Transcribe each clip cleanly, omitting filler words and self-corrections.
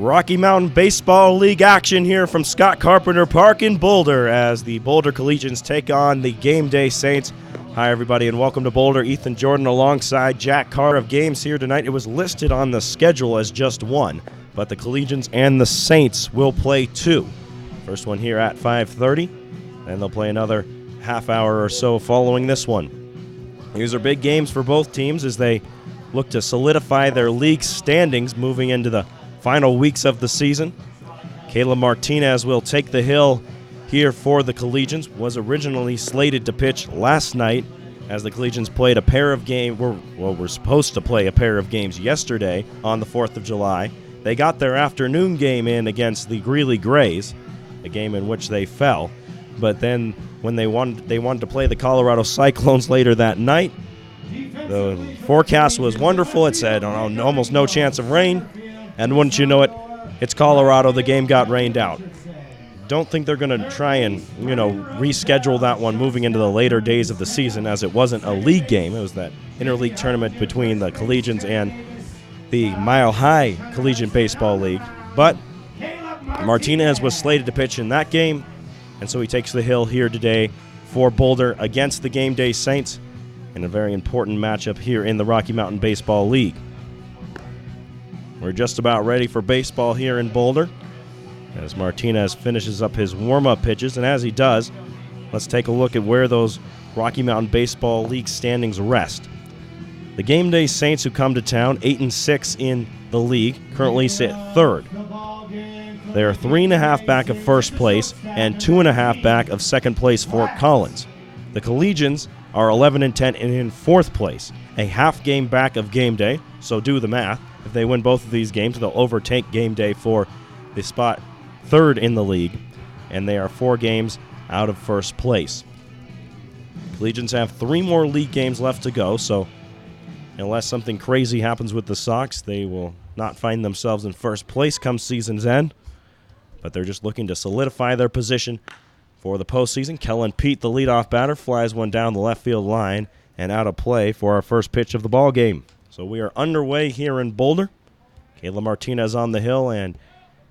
Rocky Mountain Baseball League action here from Scott Carpenter Park in Boulder as the Boulder Collegians take on the Gameday Saints. Hi, everybody, and welcome to Boulder. Ethan Jordan alongside Jack Carr of games here tonight. It was listed on the schedule as just one, but the Collegians and the Saints will play two. First one here at 5:30, and they'll play another half hour or so following this one. These are big games for both teams as they look to solidify their league standings moving into the final weeks of the season. Caleb Martinez will take the hill here for the Collegians. Was originally slated to pitch last night as the Collegians played a pair of games. We're supposed to play a pair of games yesterday on the 4th of July. They got their afternoon game in against the Greeley Grays, a game in which they fell. But then when they wanted to play the Colorado Cyclones later that night, the forecast was wonderful. It said almost no chance of rain. And wouldn't you know it, it's Colorado. The game got rained out. Don't think they're going to try and, reschedule that one moving into the later days of the season, as it wasn't a league game. It was that interleague tournament between the Collegians and the Mile High Collegiate Baseball League. But Martinez was slated to pitch in that game, and so he takes the hill here today for Boulder against the Gameday Saints in a very important matchup here in the Rocky Mountain Baseball League. We're just about ready for baseball here in Boulder as Martinez finishes up his warm-up pitches, and as he does, let's take a look at where those Rocky Mountain Baseball League standings rest. The Gameday Saints, who come to town 8-6 in the league, currently sit third. They are 3.5 back of first place and 2.5 back of second place Fort Collins. The Collegians are 11-10 and in fourth place, a half game back of Gameday, so do the math. If they win both of these games, they'll overtake Gameday for the spot third in the league, and they are 4 games out of first place. Collegians have 3 more league games left to go, so unless something crazy happens with the Sox, they will not find themselves in first place come season's end. But they're just looking to solidify their position for the postseason. Kellen Pete, the leadoff batter, flies one down the left field line and out of play for our first pitch of the ball game. So we are underway here in Boulder. Caleb Martinez on the hill and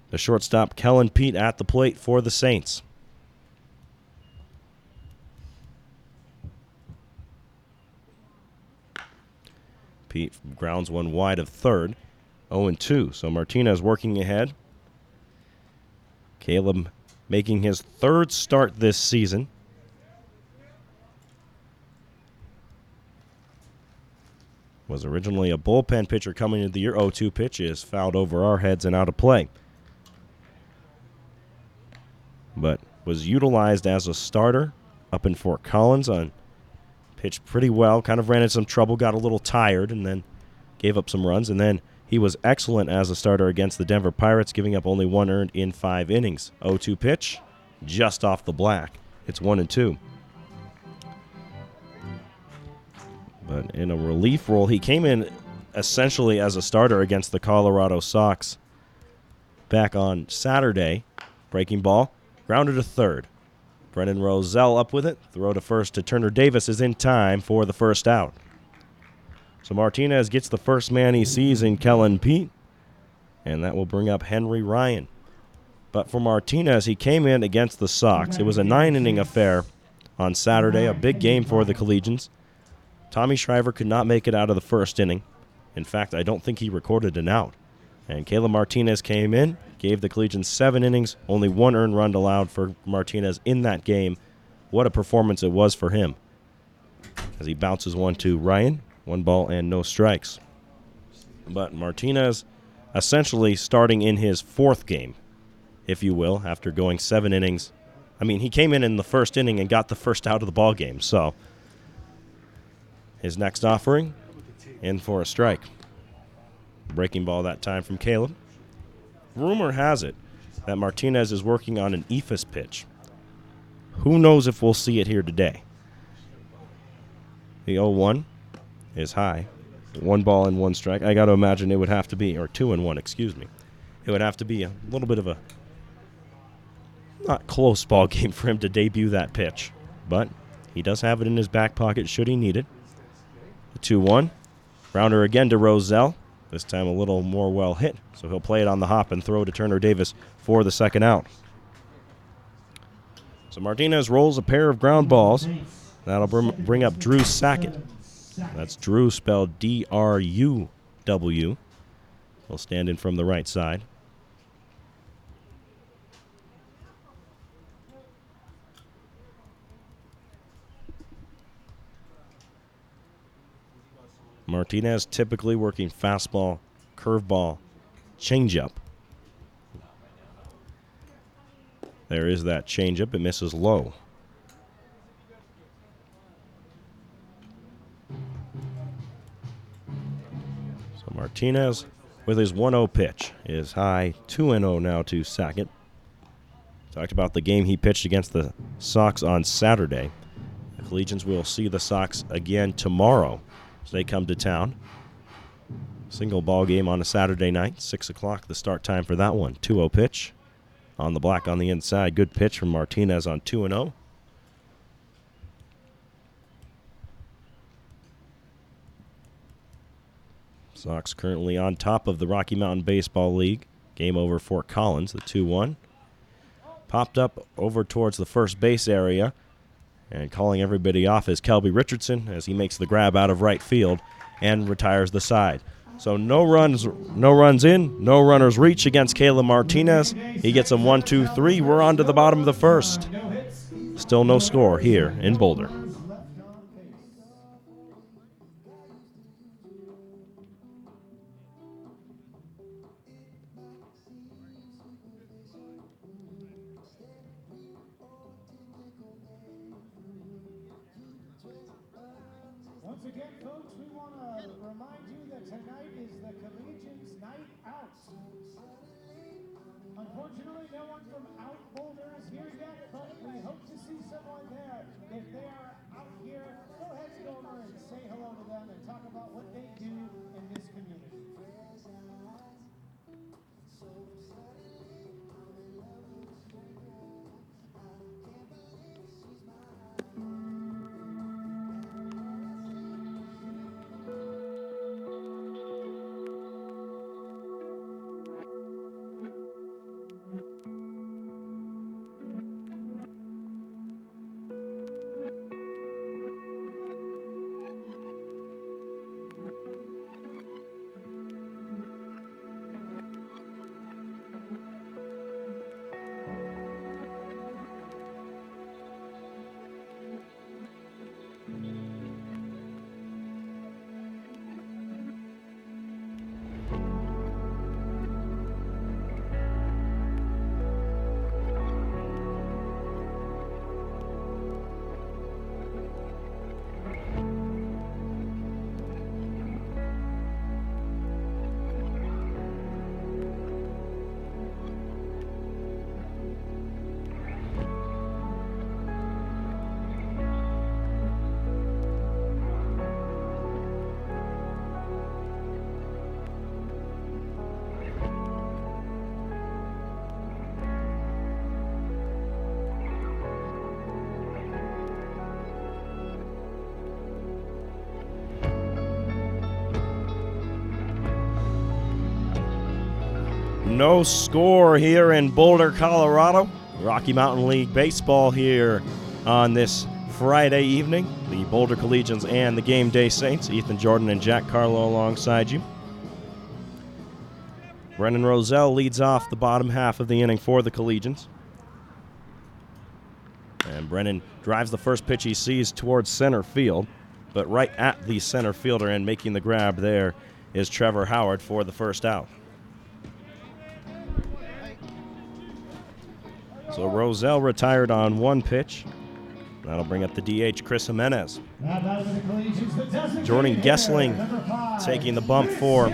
the shortstop Kellen Pete at the plate for the Saints. Pete grounds one wide of third, 0-2. So Martinez working ahead. Caleb making his third start this season. Was originally a bullpen pitcher coming into the year. 0-2 pitch is fouled over our heads and out of play. But was utilized as a starter up in Fort Collins. Pitched pretty well, kind of ran into some trouble, got a little tired, and then gave up some runs. And then he was excellent as a starter against the Denver Pirates, giving up only 1 earned in 5 innings. 0-2 pitch, just off the black. It's 1-2. But in a relief role, he came in essentially as a starter against the Colorado Sox back on Saturday. Breaking ball, grounded to third. Brennan Roselle up with it. Throw to first to Turner Davis is in time for the first out. So Martinez gets the first man he sees in Kellen Pete, and that will bring up Henry Ryan. But for Martinez, he came in against the Sox. It was a 9-inning affair on Saturday, a big game for the Collegians. Tommy Shriver could not make it out of the first inning. In fact, I don't think he recorded an out. And Caleb Martinez came in, gave the Collegians 7 innings, only 1 earned run allowed for Martinez in that game. What a performance it was for him. As he bounces one to Ryan, 1 ball and no strikes. But Martinez essentially starting in his 4th game, if you will, after going 7 innings. I mean, he came in the first inning and got the first out of the ball game, so his next offering, in for a strike. Breaking ball that time from Caleb. Rumor has it that Martinez is working on an ephus pitch. Who knows if we'll see it here today. The 0-1 is high. 1 ball and 1 strike. I got to imagine it would have to be, or 2-1, excuse me. It would have to be a little bit of a not close ball game for him to debut that pitch. But he does have it in his back pocket should he need it. The 2-1. Rounder again to Roselle. This time a little more well hit, so he'll play it on the hop and throw to Turner Davis for the second out. So Martinez rolls a pair of ground balls. That'll bring up Drew Sackett. That's Drew spelled D-R-U-W. He'll stand in from the right side. Martinez typically working fastball, curveball, changeup. There is that changeup. It misses low. So Martinez with his 1-0 pitch is high 2-0 now to Sackett. Talked about the game he pitched against the Sox on Saturday. The Collegians will see the Sox again tomorrow as they come to town. Single ball game on a Saturday night, 6 o'clock the start time for that one. 2-0 pitch on the black on the inside. Good pitch from Martinez on 2-0. Sox currently on top of the Rocky Mountain Baseball League. Game over Fort Collins, the 2-1. Popped up over towards the first base area. And calling everybody off is Kelby Richardson as he makes the grab out of right field and retires the side. So no runs in, no runners reach against Caleb Martinez. He gets them 1, 2, 3. We're on to the bottom of the first. Still no score here in Boulder. Once again, folks, we want to remind you that tonight is the Collegians' night out. Unfortunately, no one from out Boulder is here yet, but we hope to see someone there. If they are out here, go ahead and go over and say hello to them and talk about what they do in this community. No score here in Boulder, Colorado. Rocky Mountain League baseball here on this Friday evening. The Boulder Collegians and the Gameday Saints. Ethan Jordan and Jack Carlo alongside you. Brennan Roselle leads off the bottom half of the inning for the Collegians. And Brennan drives the first pitch he sees towards center field, but right at the center fielder and making the grab there is Trevor Howard for the first out. So Roselle retired on one pitch. That'll bring up the DH, Chris Jimenez. Jordan Gessling taking the bump for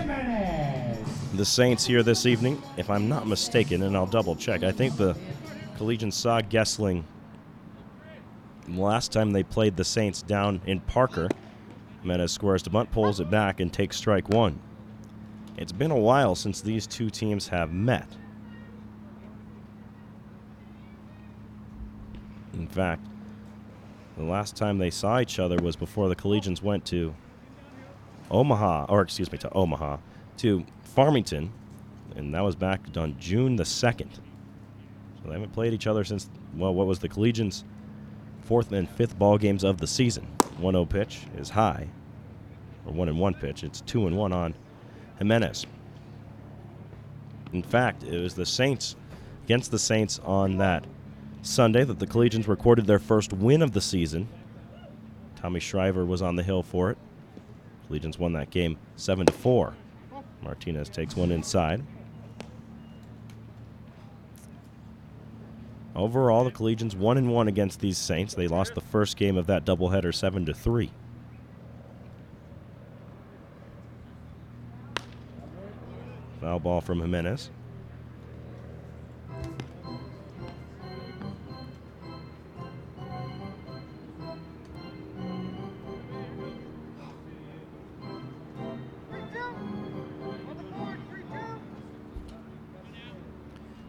the Saints here this evening. If I'm not mistaken, and I'll double check, I think the Collegians saw Gessling last time they played the Saints down in Parker. Jimenez squares to bunt, pulls it back, and takes strike one. It's been a while since these two teams have met. In fact, the last time they saw each other was before the Collegians went to Omaha, to Farmington, and that was back on June the 2nd. So they haven't played each other since, well, what was the Collegians' 4th and 5th ball games of the season. 1-0 pitch is high, or 1-1 pitch. It's 2-1 on Jimenez. In fact, it was the Saints against the Saints on that Sunday that the Collegians recorded their first win of the season. Tommy Shriver was on the hill for it. Collegians won that game 7-4. Martinez takes one inside. Overall, the Collegians 1-1 against these Saints. They lost the first game of that doubleheader 7-3. Foul ball from Jimenez.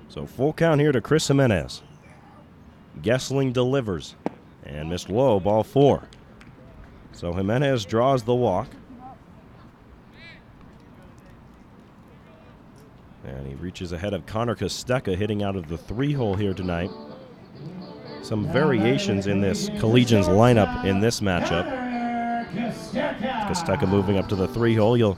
So full count here to Chris Jimenez. Gessling delivers and missed low, ball 4. So Jimenez draws the walk. And he reaches ahead of Connor Kostecka, hitting out of the 3-hole here tonight. Some variations in this Collegians lineup in this matchup. Kostecka moving up to the 3-hole.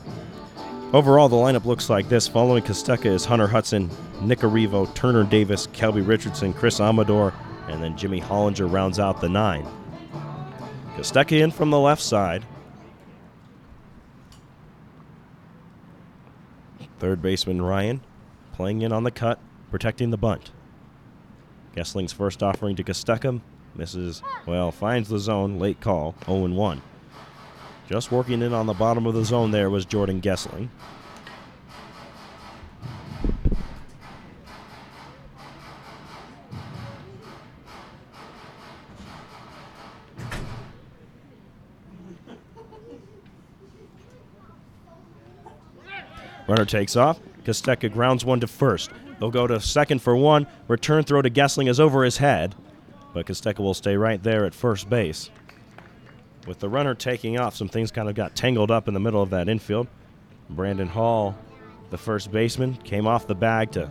Overall, the lineup looks like this. Following Kostecka is Hunter Hudson, Nick Arrivo, Turner Davis, Kelby Richardson, Chris Amador, and then Jimmy Hollinger rounds out the 9. Kostecka in from the left side. Third baseman Ryan playing in on the cut, protecting the bunt. Gessling's first offering to Kostecka misses, well, finds the zone, late call, 0-1. Just working in on the bottom of the zone there was Jordan Gessling. Runner takes off. Kostecka grounds one to first. They'll go to second for one. Return throw to Gessling is over his head, but Kostecka will stay right there at first base. With the runner taking off, some things kind of got tangled up in the middle of that infield. Brandon Hall, the first baseman, came off the bag to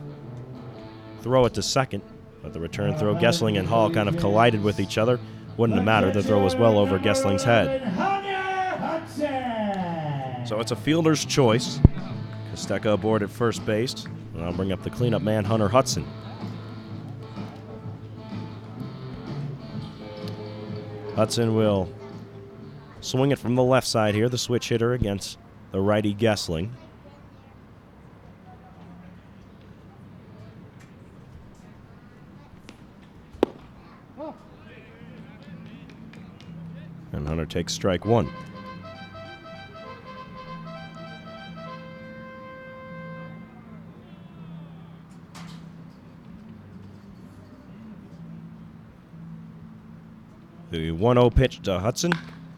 throw it to second, but the return throw, Gessling and Hall kind of collided with each other. Wouldn't have mattered. The throw was well over Gessling's head. So it's a fielder's choice. Kostecka aboard at first base, and I'll bring up the cleanup man, Hunter Hudson. Hudson will swing it from the left side here, the switch hitter against the righty Gessling. And Hunter takes strike one. The 1-0 pitch to Hudson.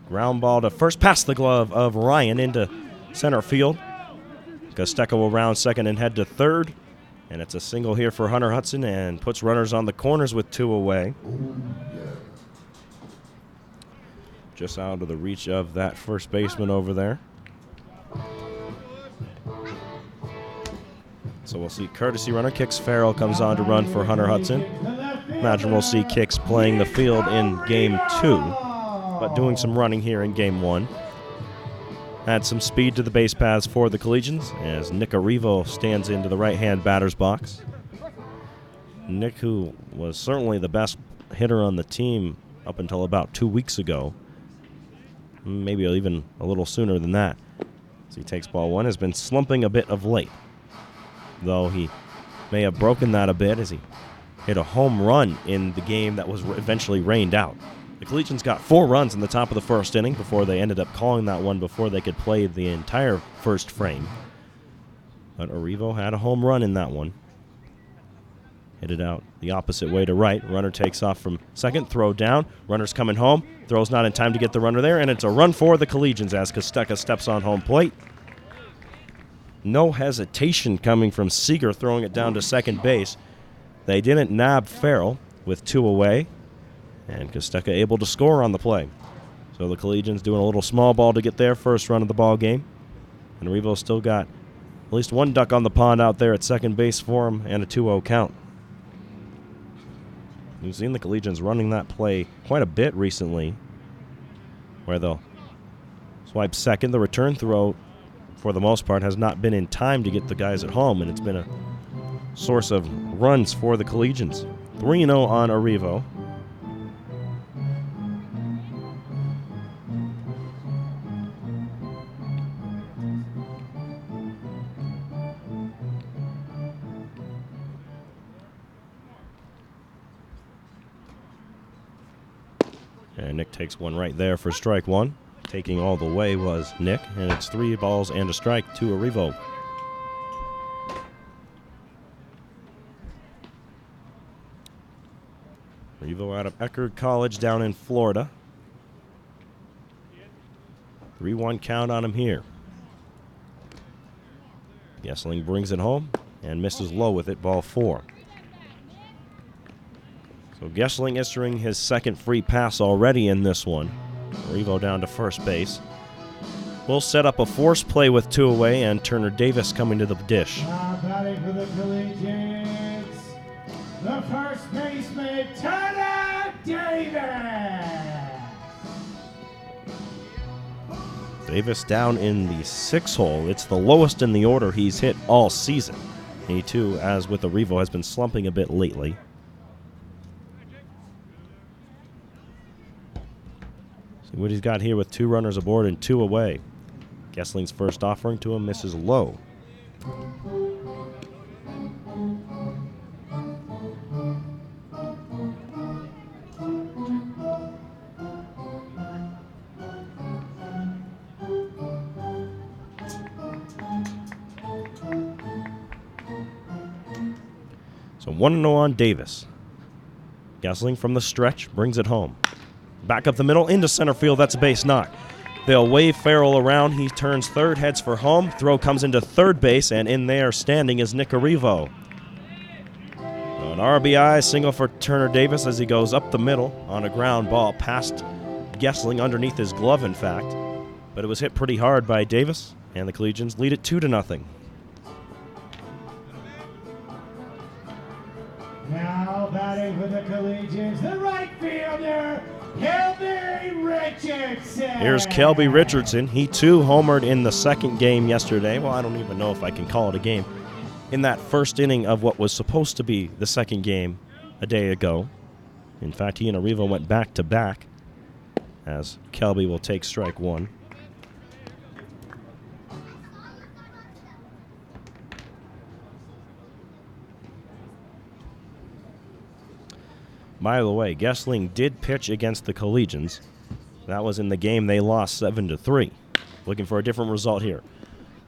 Ground ball to first, past the glove of Ryan into center field. Kostecka will round second and head to third. And it's a single here for Hunter Hudson and puts runners on the corners with 2 away. Just out of the reach of that first baseman over there. So we'll see courtesy runner. Kix Farrell comes on to run for Hunter Hudson. Imagine we'll see Kix playing the field in Game 2, but doing some running here in Game 1. Add some speed to the base paths for the Collegians as Nick Arrivo stands into the right-hand batter's box. Nick, who was certainly the best hitter on the team up until about 2 weeks ago, maybe even a little sooner than that. As he takes ball one, has been slumping a bit of late, though he may have broken that a bit as he hit a home run in the game that was eventually rained out. The Collegians got 4 runs in the top of the first inning before they ended up calling that one before they could play the entire first frame. But Arrivo had a home run in that one. Hit it out the opposite way to right. Runner takes off from second, throw down. Runner's coming home. Throw's not in time to get the runner there, and it's a run for the Collegians as Kostecka steps on home plate. No hesitation coming from Seeger throwing it down to second base. They didn't nab Farrell with 2 away, and Kostecka able to score on the play. So the Collegians doing a little small ball to get their first run of the ball game. And Arrivo still got At least one duck on the pond out there at second base for him, and a 2-0 count. We've seen the Collegians running that play quite a bit recently, where they'll swipe second. The return throw, for the most part, has not been in time to get the guys at home, and it's been a source of runs for the Collegians. 3-0 on Arrivo. And Nick takes one right there for strike one. Taking all the way was Nick, and it's 3 balls and a strike to Arrivo. Arrivo out of Eckerd College down in Florida. 3-1 count on him here. Gessling brings it home and misses low with it, ball 4. So Gessling issuing his second free pass already in this one. Arrivo down to first base. We'll set up a force play with 2 away, and Turner Davis coming to the dish. Batting for the Collegians, the first baseman, Turner Davis. Davis down in the 6 hole. It's the lowest in the order he's hit all season. He too, as with Arrivo, has been slumping a bit lately. See what he's got here with 2 runners aboard and 2 away. Gessling's first offering to him misses low. So 1-0 on Davis. Gessling from the stretch brings it home. Back up the middle into center field. That's a base knock. They'll wave Farrell around. He turns third, heads for home. Throw comes into third base, and in there standing is Nick Arrivo. An RBI single for Turner Davis as he goes up the middle on a ground ball past Gessling, underneath his glove, in fact. But it was hit pretty hard by Davis, and the Collegians lead it 2-0. Now batting for the Collegians, the right fielder, Kelby Richardson. Here's Kelby Richardson. He too homered in the second game yesterday. Well, I don't even know if I can call it a game. In that first inning of what was supposed to be the second game a day ago. In fact, he and Arrivo went back-to-back, as Kelby will take strike 1. By the way, Gessling did pitch against the Collegians. That was in the game they lost 7-3. Looking for a different result here,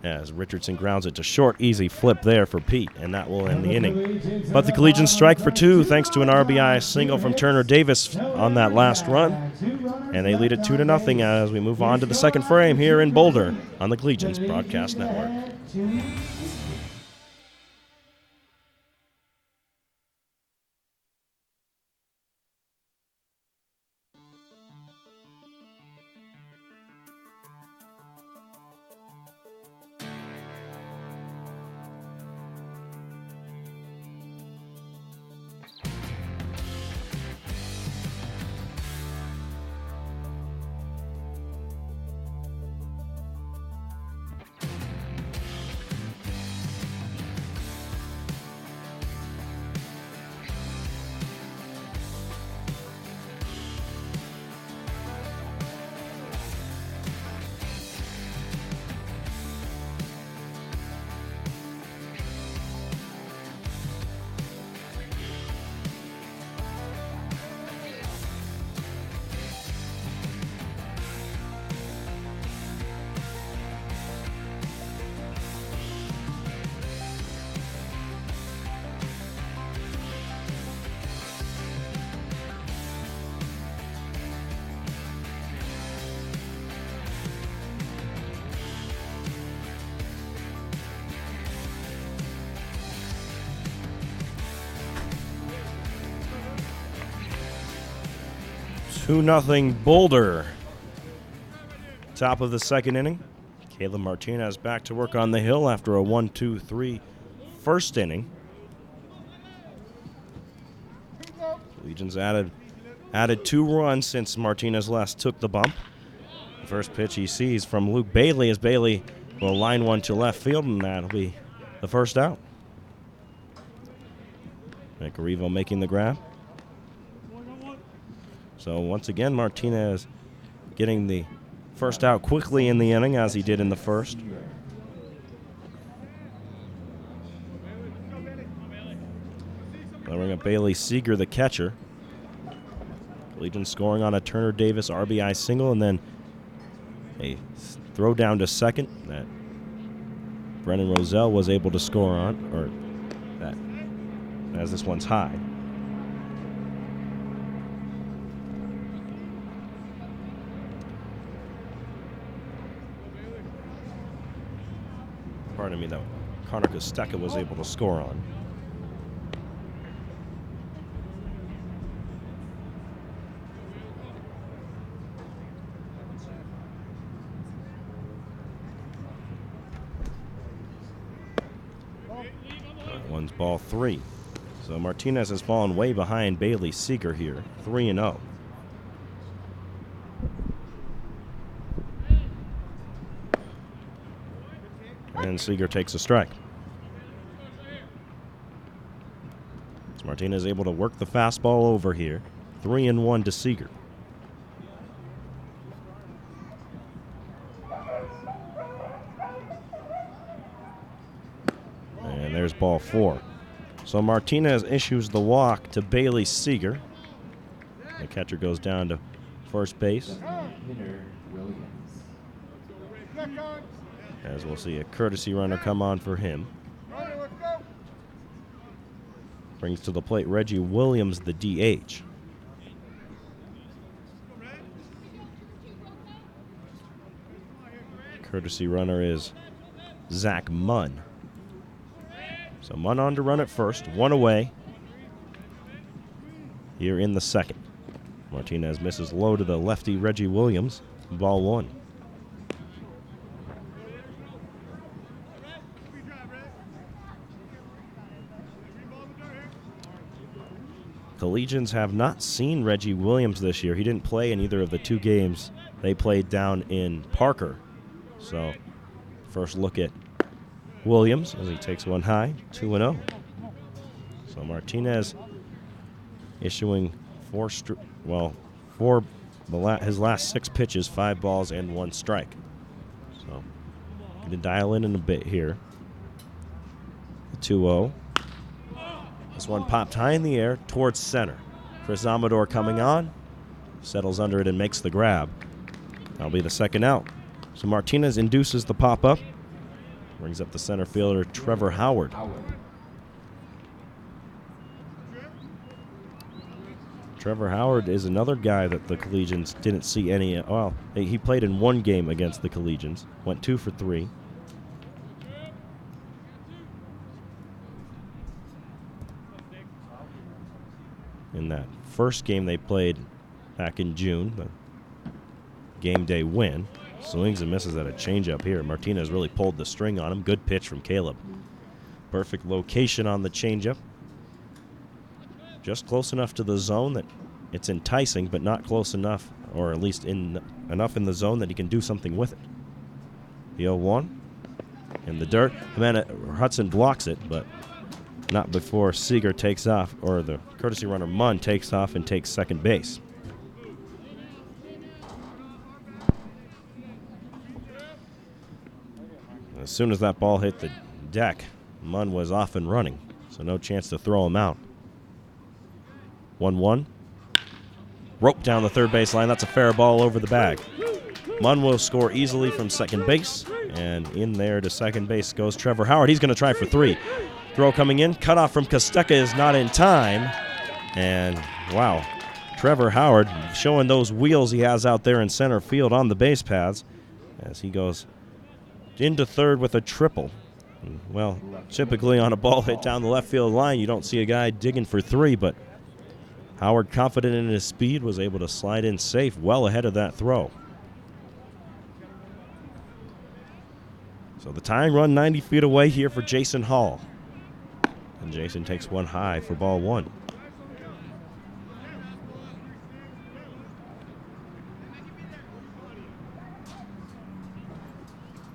as Richardson grounds it to short. Easy flip there for Pete, and that will end the inning. But the Collegians strike for 2 thanks to an RBI single from Turner Davis on that last run. And they lead it 2-0 as we move on to the second frame here in Boulder on the Collegians Broadcast Network. Two 2-0 Boulder. Top of the second inning. Caleb Martinez back to work on the hill after a 1-2-3 first inning. Collegians added 2 runs since Martinez last took the bump. The first pitch he sees from Luke Bailey as Bailey will line one to left field, and that'll be the first out. Macarivo making the grab. So once again, Martinez getting the first out quickly in the inning, as he did in the first. They'll bring up Bailey Seeger, the catcher. Collegians scoring on a Turner Davis RBI single, and then a throw down to second that Brennan Roselle was able to score on, or that, as this one's high. Pardon me, though. Connor Kostecka was able to score on. That one's ball 3. So Martinez has fallen way behind Bailey Seeger here, 3-0. And Seeger takes a strike. So Martinez able to work the fastball over here. 3-1 to Seeger. And there's ball 4. So Martinez issues the walk to Bailey Seeger. The catcher goes down to first base. As we'll see a courtesy runner come on for him. Brings to the plate Reggie Williams, the DH. Courtesy runner is Zach Munn. So Munn on to run at first, 1 away here in the second. Martinez misses low to the lefty Reggie Williams, ball 1. Collegians have not seen Reggie Williams this year. He didn't play in either of the 2 games they played down in Parker. So first look at Williams as he takes one high, 2-0. So Martinez issuing his last 6 pitches, 5 balls and 1 strike. So going to dial in a bit here. 2-0. This one popped high in the air towards center. Chris Amador coming on, settles under it and makes the grab. That'll be the second out. So Martinez induces the pop-up. Brings up the center fielder, Trevor Howard. Trevor Howard is another guy that the Collegians didn't see any. Well, he played in 1 game against the Collegians. Went 2 for 3. In that first game they played back in June, the Gameday win. Swings and misses at a changeup here. Martinez really pulled the string on him. Good pitch from Caleb. Perfect location on the changeup. Just close enough to the zone that it's enticing, but not close enough, or at least enough in the zone that he can do something with it. The 0-1 in the dirt. Hudson blocks it, but not before Seeger takes off, or the courtesy runner Munn takes off and takes second base. As soon as that ball hit the deck, Munn was off and running, so no chance to throw him out. 1-1. Rope down the third base line. That's a fair ball over the bag. Munn will score easily from second base, and in there to second base goes Trevor Howard. He's going to try for 3. Throw coming in. Cutoff from Kostecka is not in time. And, wow, Trevor Howard showing those wheels he has out there in center field on the base paths as he goes into third with a triple. Well, typically on a ball hit down the left field line, you don't see a guy digging for 3, but Howard, confident in his speed, was able to slide in safe well ahead of that throw. So the tying run 90 feet away here for Jason Hall. And Jason takes one high for ball one.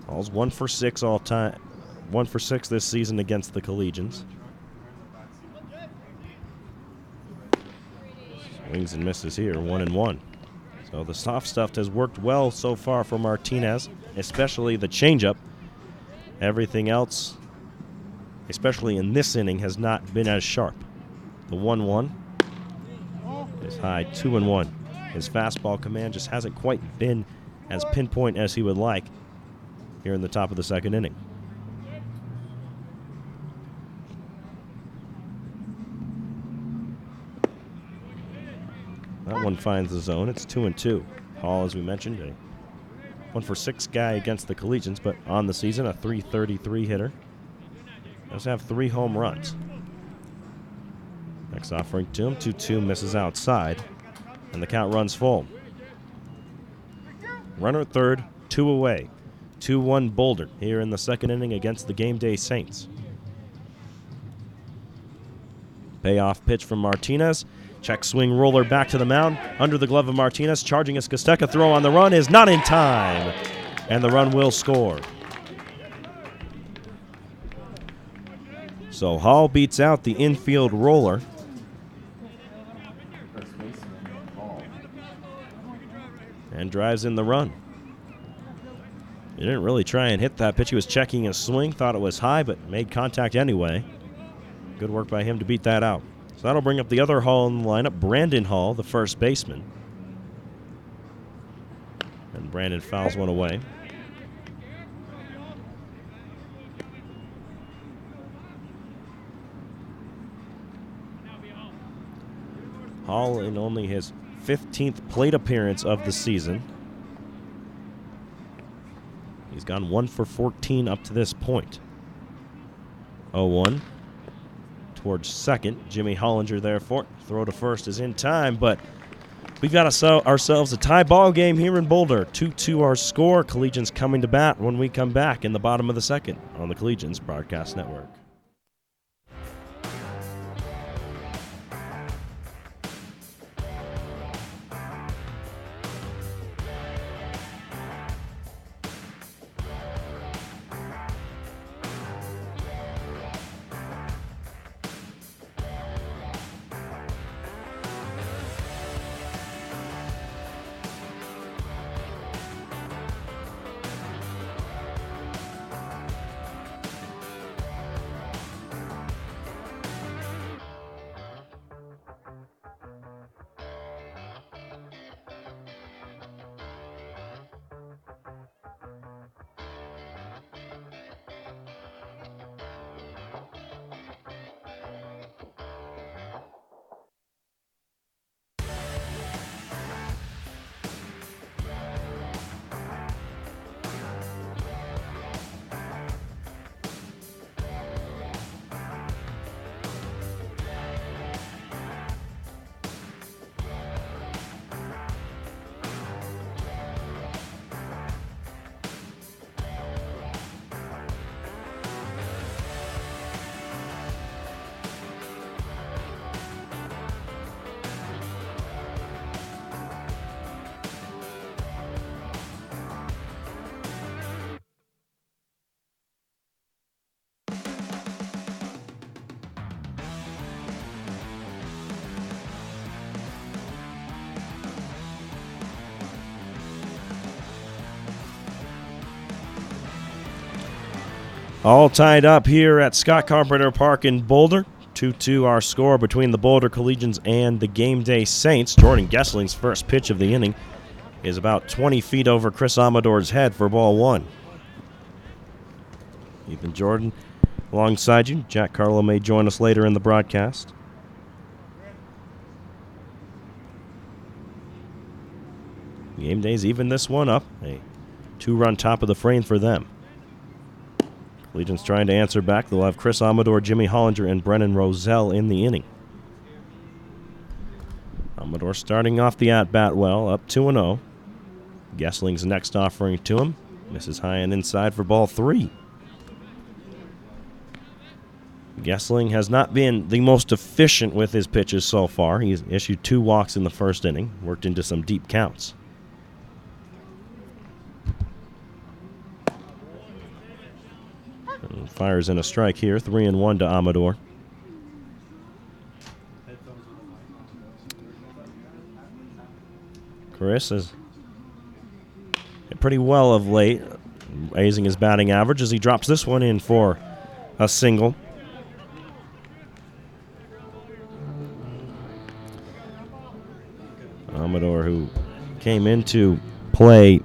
Hall's 1 for 6 all time. 1 for 6 this season against the Collegians. Swings and misses here, 1-1. So the soft stuff has worked well so far for Martinez, especially the changeup. Everything else, especially in this inning, has not been as sharp. The 1-1 is high, 2-1. His fastball command just hasn't quite been as pinpoint as he would like here in the top of the second inning. That one finds the zone. It's 2-2. Hall, as we mentioned, a 1 for 6 guy against the Collegians, but on the season, a .333 hitter. Does have 3 home runs. Next offering to him, 2-2, misses outside, and the count runs full. Runner at third, 2 away. 2-1 Boulder here in the second inning against the Gameday Saints. Payoff pitch from Martinez. Check swing roller back to the mound. Under the glove of Martinez, charging his Costeca throw on the run is not in time. And the run will score. So Hall beats out the infield roller. And drives in the run. He didn't really try and hit that pitch. He was checking his swing, thought it was high, but made contact anyway. Good work by him to beat that out. So that'll bring up the other Hall in the lineup, Brandon Hall, the first baseman. And Brandon fouls one away. Hall in only his 15th plate appearance of the season. He's gone 1 for 14 up to this point. 0-1. Towards second. Jimmy Hollinger there for it. Throw to first is in time, but we've got ourselves a tie ball game here in Boulder. 2-2 our score. Collegians coming to bat when we come back in the bottom of the second on the Collegians Broadcast Network. All tied up here at Scott Carpenter Park in Boulder. 2-2 our score between the Boulder Collegians and the Gameday Saints. Jordan Gessling's first pitch of the inning is about 20 feet over Chris Amador's head for ball one. Ethan Jordan alongside you. Jack Carlo may join us later in the broadcast. Gameday's even this one up. A 2-run top of the frame for them. Collegians trying to answer back. They'll have Chris Amador, Jimmy Hollinger, and Brennan Roselle in the inning. Amador starting off the at-bat well, up 2-0. Gessling's next offering to him. Misses high and inside for ball 3. Gessling has not been the most efficient with his pitches so far. He's issued 2 walks in the first inning, worked into some deep counts. And fires in a strike here, 3-1 to Amador. Chris has hit pretty well of late, raising his batting average as he drops this one in for a single. Amador, who came into play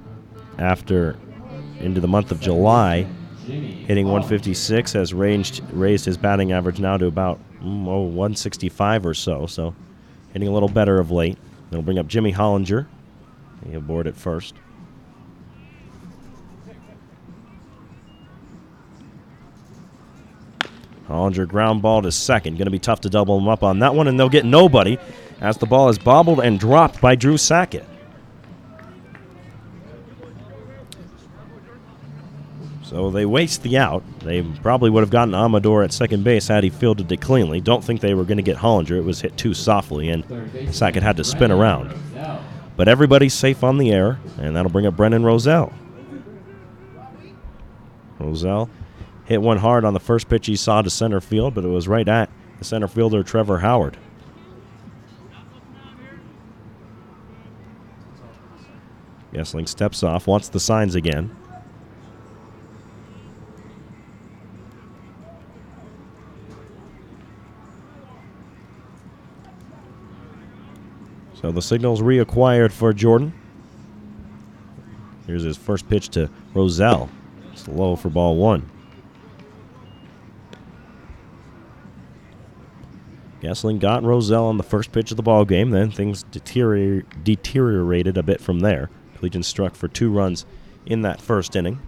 into the month of July, hitting 156, has raised his batting average now to about 165 or so. So hitting a little better of late. They'll bring up Jimmy Hollinger. He aboard at first. Hollinger ground ball to second. Going to be tough to double him up on that one, and they'll get nobody as the ball is bobbled and dropped by Drew Sackett. So they waste the out. They probably would have gotten Amador at second base had he fielded it cleanly. Don't think they were going to get Hollinger. It was hit too softly, and Sackett had to spin around. But everybody's safe on the air, and that'll bring up Brennan Roselle. Roselle hit one hard on the first pitch he saw to center field, but it was right at the center fielder, Trevor Howard. Gessling steps off, wants the signs again. So the signal's reacquired for Jordan. Here's his first pitch to Roselle. It's low for ball 1. Gessling got Roselle on the first pitch of the ball game. Then things deteriorated a bit from there. Collegians struck for 2 runs in that first inning.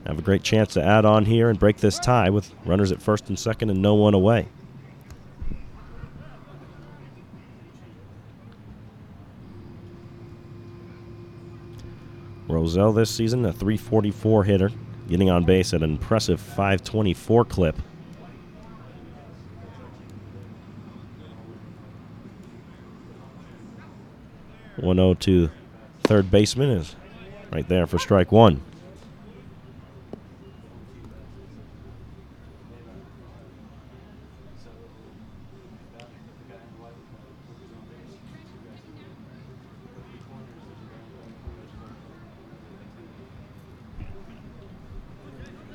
Have a great chance to add on here and break this tie with runners at first and second and no one away. Roselle this season, a .344 hitter, getting on base at an impressive .524 clip. .102 to third baseman is right there for strike 1.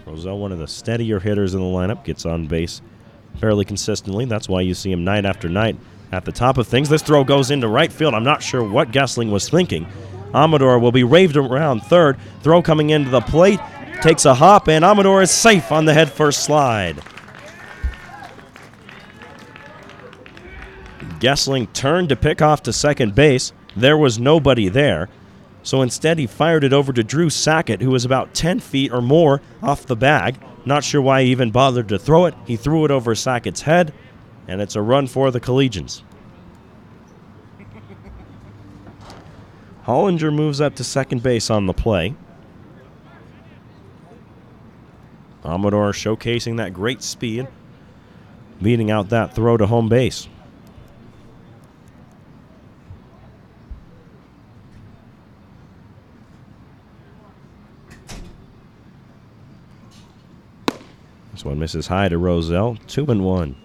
Roselle, one of the steadier hitters in the lineup, gets on base fairly consistently. That's why you see him night after night at the top of things. This throw goes into right field. I'm not sure what Gessling was thinking. Amador will be waved around third. Throw coming into the plate. Takes a hop, and Amador is safe on the head-first slide. Gessling turned to pick off to second base. There was nobody there. So instead, he fired it over to Drew Sackett, who was about 10 feet or more off the bag. Not sure why he even bothered to throw it. He threw it over Sackett's head, and it's a run for the Collegians. Hollinger moves up to second base on the play. Amador showcasing that great speed, beating out that throw to home base. This one misses high to Roselle. 2-1.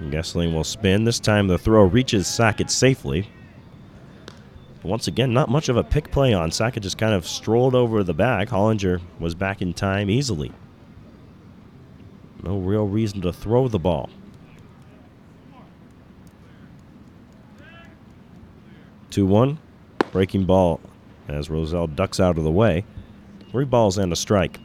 Gessling will spin. This time the throw reaches Sackett safely. Once again, not much of a pick play on. Sackett just kind of strolled over the bag. Hollinger was back in time easily. No real reason to throw the ball. 2-1. Breaking ball as Roselle ducks out of the way. 3 balls and a strike.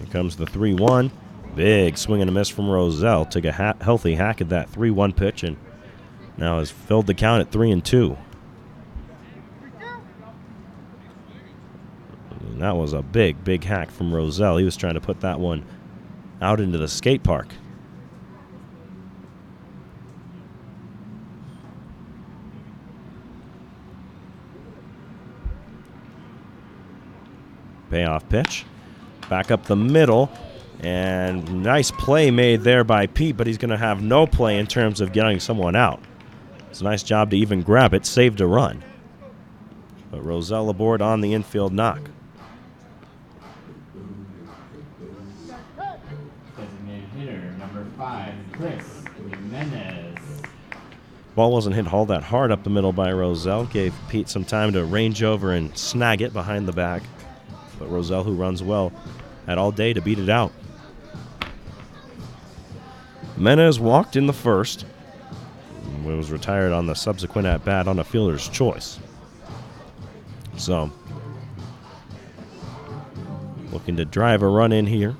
Here comes the 3-1. Big swing and a miss from Roselle. Took a healthy hack at that 3-1 pitch and now has filled the count at 3-2. And that was a big hack from Roselle. He was trying to put that one out into the skate park. Payoff pitch. Back up the middle. And nice play made there by Pete, but he's going to have no play in terms of getting someone out. It's a nice job to even grab it. Saved a run. But Roselle aboard on the infield knock. Designated hitter, number 5, Chris Jimenez. Ball wasn't hit all that hard up the middle by Roselle. Gave Pete some time to range over and snag it behind the back. But Roselle, who runs well, had all day to beat it out. Jimenez walked in the first. Was retired on the subsequent at-bat on a fielder's choice. So, looking to drive a run in here.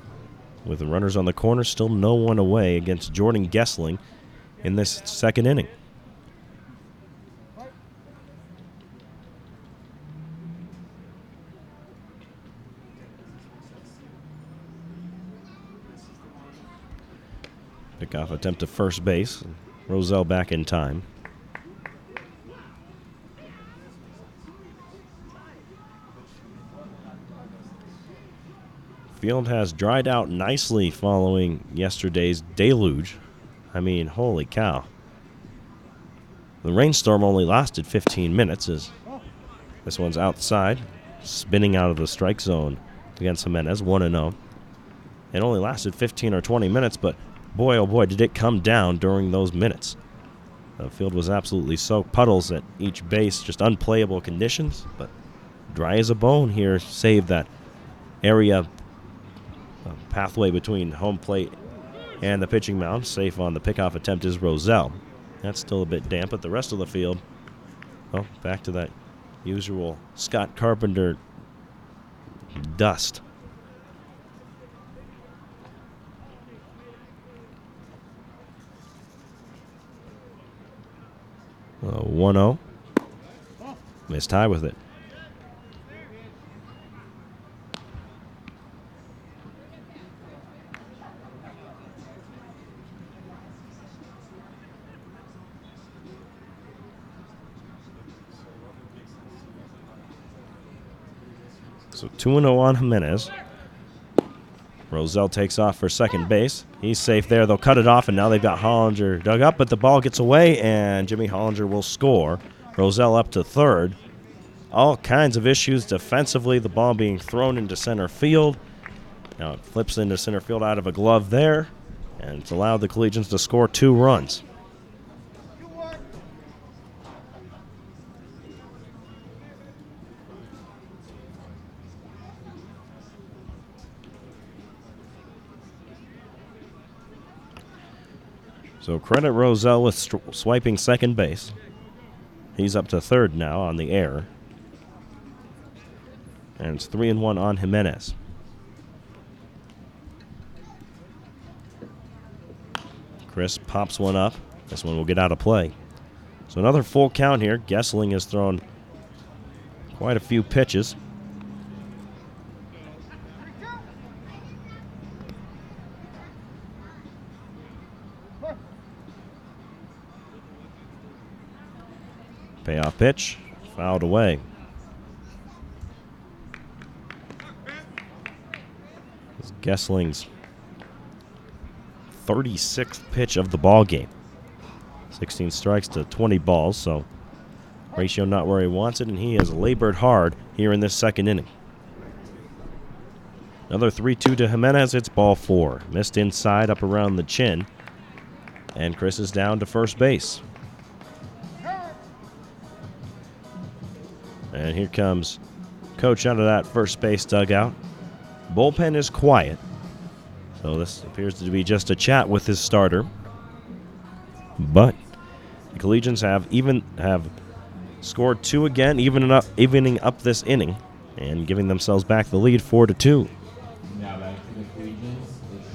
With the runners on the corner, still no one away against Jordan Gessling in this second inning. Pickoff attempt to first base. Roselle back in time. Field has dried out nicely following yesterday's deluge. I mean, holy cow. The rainstorm only lasted 15 minutes as this one's outside, spinning out of the strike zone against Jimenez, 1-0. It only lasted 15 or 20 minutes, but boy, oh boy, did it come down during those minutes. The field was absolutely soaked. Puddles at each base, just unplayable conditions, but dry as a bone here saved that area pathway between home plate and the pitching mound. Safe on the pickoff attempt is Roselle. That's still a bit damp, but the rest of the field, well, back to that usual Scott Carpenter dust. 1-0. Missed high with it. So 2-0 on Jimenez. Roselle takes off for second base. He's safe there. They'll cut it off, and now they've got Hollinger dug up, but the ball gets away, and Jimmy Hollinger will score. Roselle up to third. All kinds of issues defensively. The ball being thrown into center field. Now it flips into center field out of a glove there, and it's allowed the Collegians to score 2 runs. So credit Roselle with swiping second base. He's up to third now on the air. And it's 3-1 on Jimenez. Chris pops one up. This one will get out of play. So another full count here. Gessling has thrown quite a few pitches. Payoff pitch, fouled away. This is Gessling's 36th pitch of the ball game. 16 strikes to 20 balls, so ratio not where he wants it, and he has labored hard here in this second inning. Another 3-2 to Jimenez. It's ball 4. Missed inside up around the chin, and Chris is down to first base. And here comes Coach out of that first base dugout. Bullpen is quiet, so this appears to be just a chat with his starter. But the Collegians have scored 2 again, evening up this inning, and giving themselves back the lead 4-2. Now back to the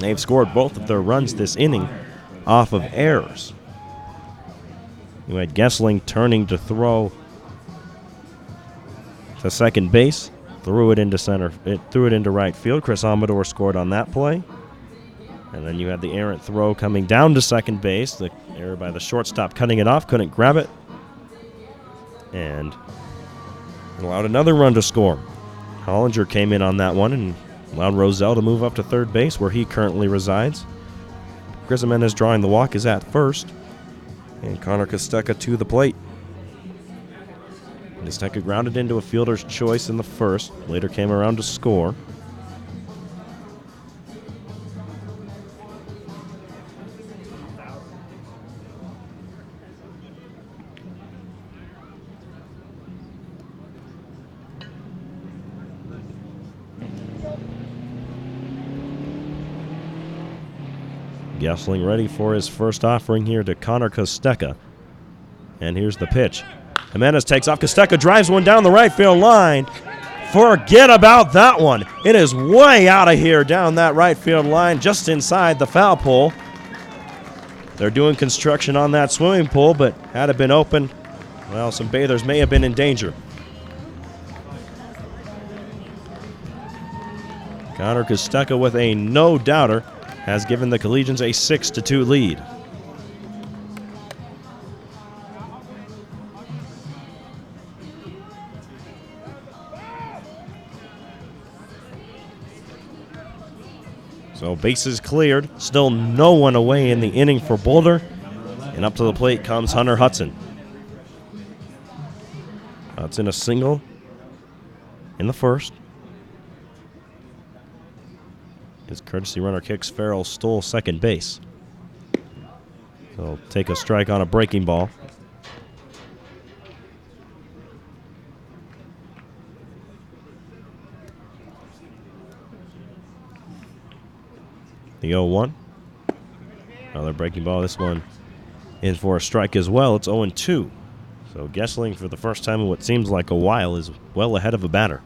They've scored both of their runs this inning off of errors. You had Gessling turning to throw to second base, threw it into right field. Chris Amador scored on that play. And then you had the errant throw coming down to second base. The error by the shortstop cutting it off, couldn't grab it. And allowed another run to score. Hollinger came in on that one and allowed Roselle to move up to third base where he currently resides. Chris Jimenez drawing the walk is at first. And Connor Costeca to the plate. Costeca grounded into a fielder's choice in the first. Later came around to score. Gessling ready for his first offering here to Connor Costeca. And here's the pitch. Jimenez takes off. Costeca drives one down the right field line. Forget about that one. It is way out of here down that right field line, just inside the foul pole. They're doing construction on that swimming pool, but had it been open, well, some bathers may have been in danger. Connor Costeca with a no-doubter has given the Collegians a 6-2 lead. So bases cleared, still no one away in the inning for Boulder, and up to the plate comes Hunter Hudson. Hudson a single in the first. His courtesy runner kicks Farrell stole second base. He'll take a strike on a breaking ball. The 0-1. Another breaking ball. This one in for a strike as well. It's 0-2. So Gessling, for the first time in what seems like a while, is well ahead of a batter.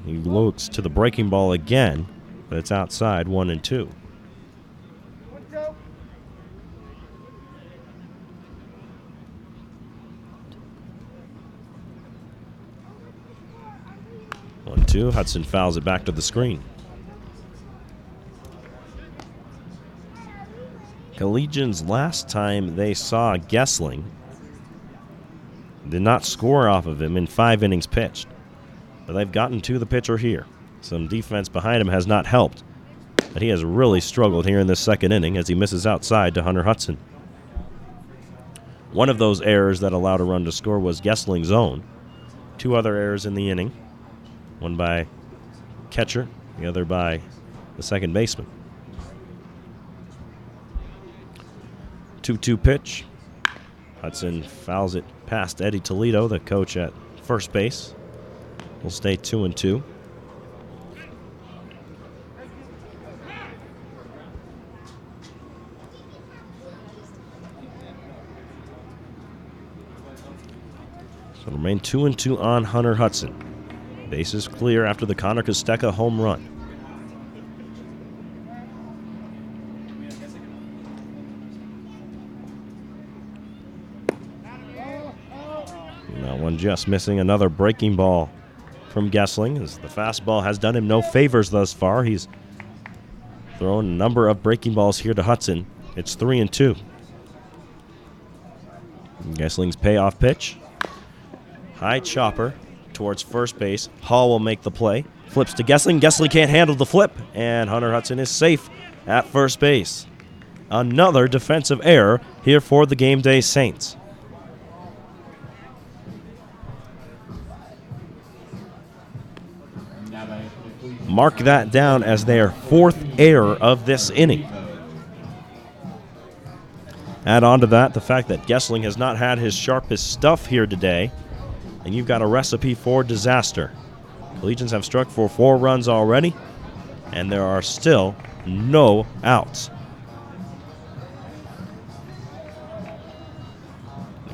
He looks to the breaking ball again, but it's outside, 1-2. Hudson fouls it back to the screen. Collegians, last time they saw Gessling, did not score off of him in 5 innings pitched. But they've gotten to the pitcher here. Some defense behind him has not helped. But he has really struggled here in this second inning as he misses outside to Hunter Hudson. One of those errors that allowed a run to score was Gessling's own. 2 other errors in the inning. One by catcher, the other by the second baseman. 2-2 pitch. Hudson fouls it past Eddie Toledo, the coach at first base. Will stay 2-2. So remain 2-2 on Hunter Hudson. Bases clear after the Connor Costeca home run. That one just missing. Another breaking ball from Gessling, as the fastball has done him no favors thus far. He's thrown a number of breaking balls here to Hudson. It's 3-2. Gessling's payoff pitch. High chopper towards first base. Hall will make the play. Flips to Gessling. Gessling can't handle the flip, and Hunter Hudson is safe at first base. Another defensive error here for the Gameday Saints. Mark that down as their 4th error of this inning. Add on to that the fact that Gessling has not had his sharpest stuff here today, and you've got a recipe for disaster. Collegians have struck for 4 runs already, and there are still no outs.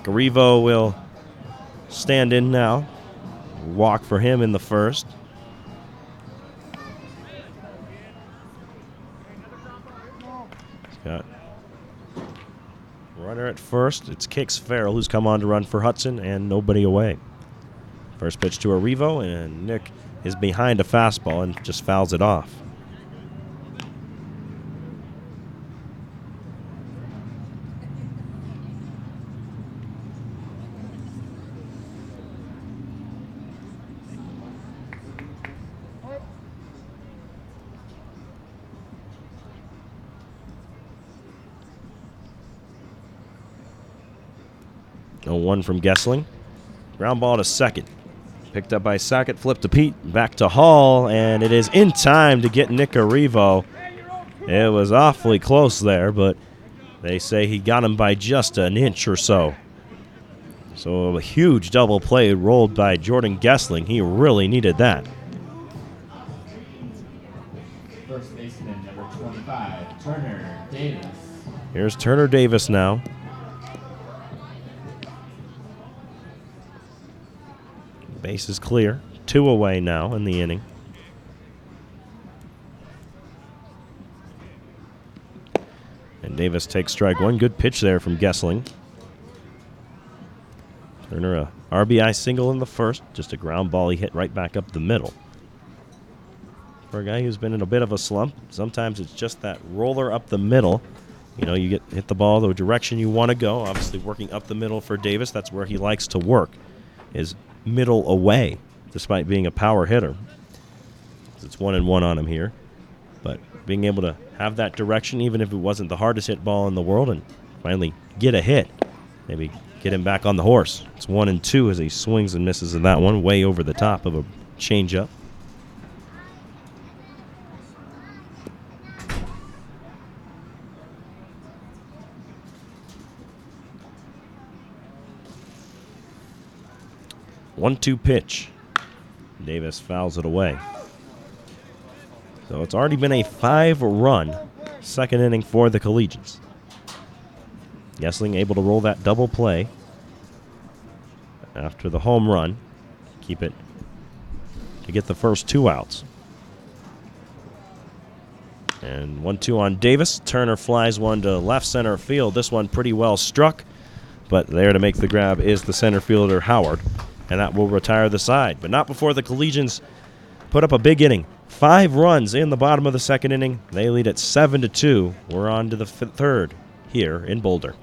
Garivo will stand in now. Walk for him in the first. He's got runner at first. It's Kix Farrell who's come on to run for Hudson, and nobody away. First pitch to Arrivo, and Nick is behind a fastball and just fouls it off. No one from Gessling. Ground ball to second. Picked up by Sackett, flipped to Pete, back to Hall, and it is in time to get Nick Arrivo. It was awfully close there, but they say he got him by just an inch or so. So a huge double play rolled by Jordan Gessling. He really needed that. First baseman, number 25, Turner Davis. Here's Turner Davis now. Base is clear. 2 away now in the inning. And Davis takes strike one. Good pitch there from Gessling. Turner a RBI single in the first. Just a ground ball he hit right back up the middle. For a guy who's been in a bit of a slump, sometimes it's just that roller up the middle. You know, you hit the ball the direction you want to go. Obviously working up the middle for Davis. That's where he likes to work, is middle away, despite being a power hitter. It's 1-1 on him here. But being able to have that direction, even if it wasn't the hardest hit ball in the world, and finally get a hit, maybe get him back on the horse. It's 1-2 as he swings and misses in that one, way over the top of a changeup. One-two pitch. Davis fouls it away. So it's already been a 5-run second inning for the Collegians. Gessling able to roll that double play after the home run. Keep it to get the first 2 outs. And 1-2 on Davis. Turner flies one to left center field. This one pretty well struck, but there to make the grab is the center fielder Howard. And that will retire the side. But not before the Collegians put up a big inning. 5 runs in the bottom of the second inning. They lead at 7-2. We're on to the third here in Boulder.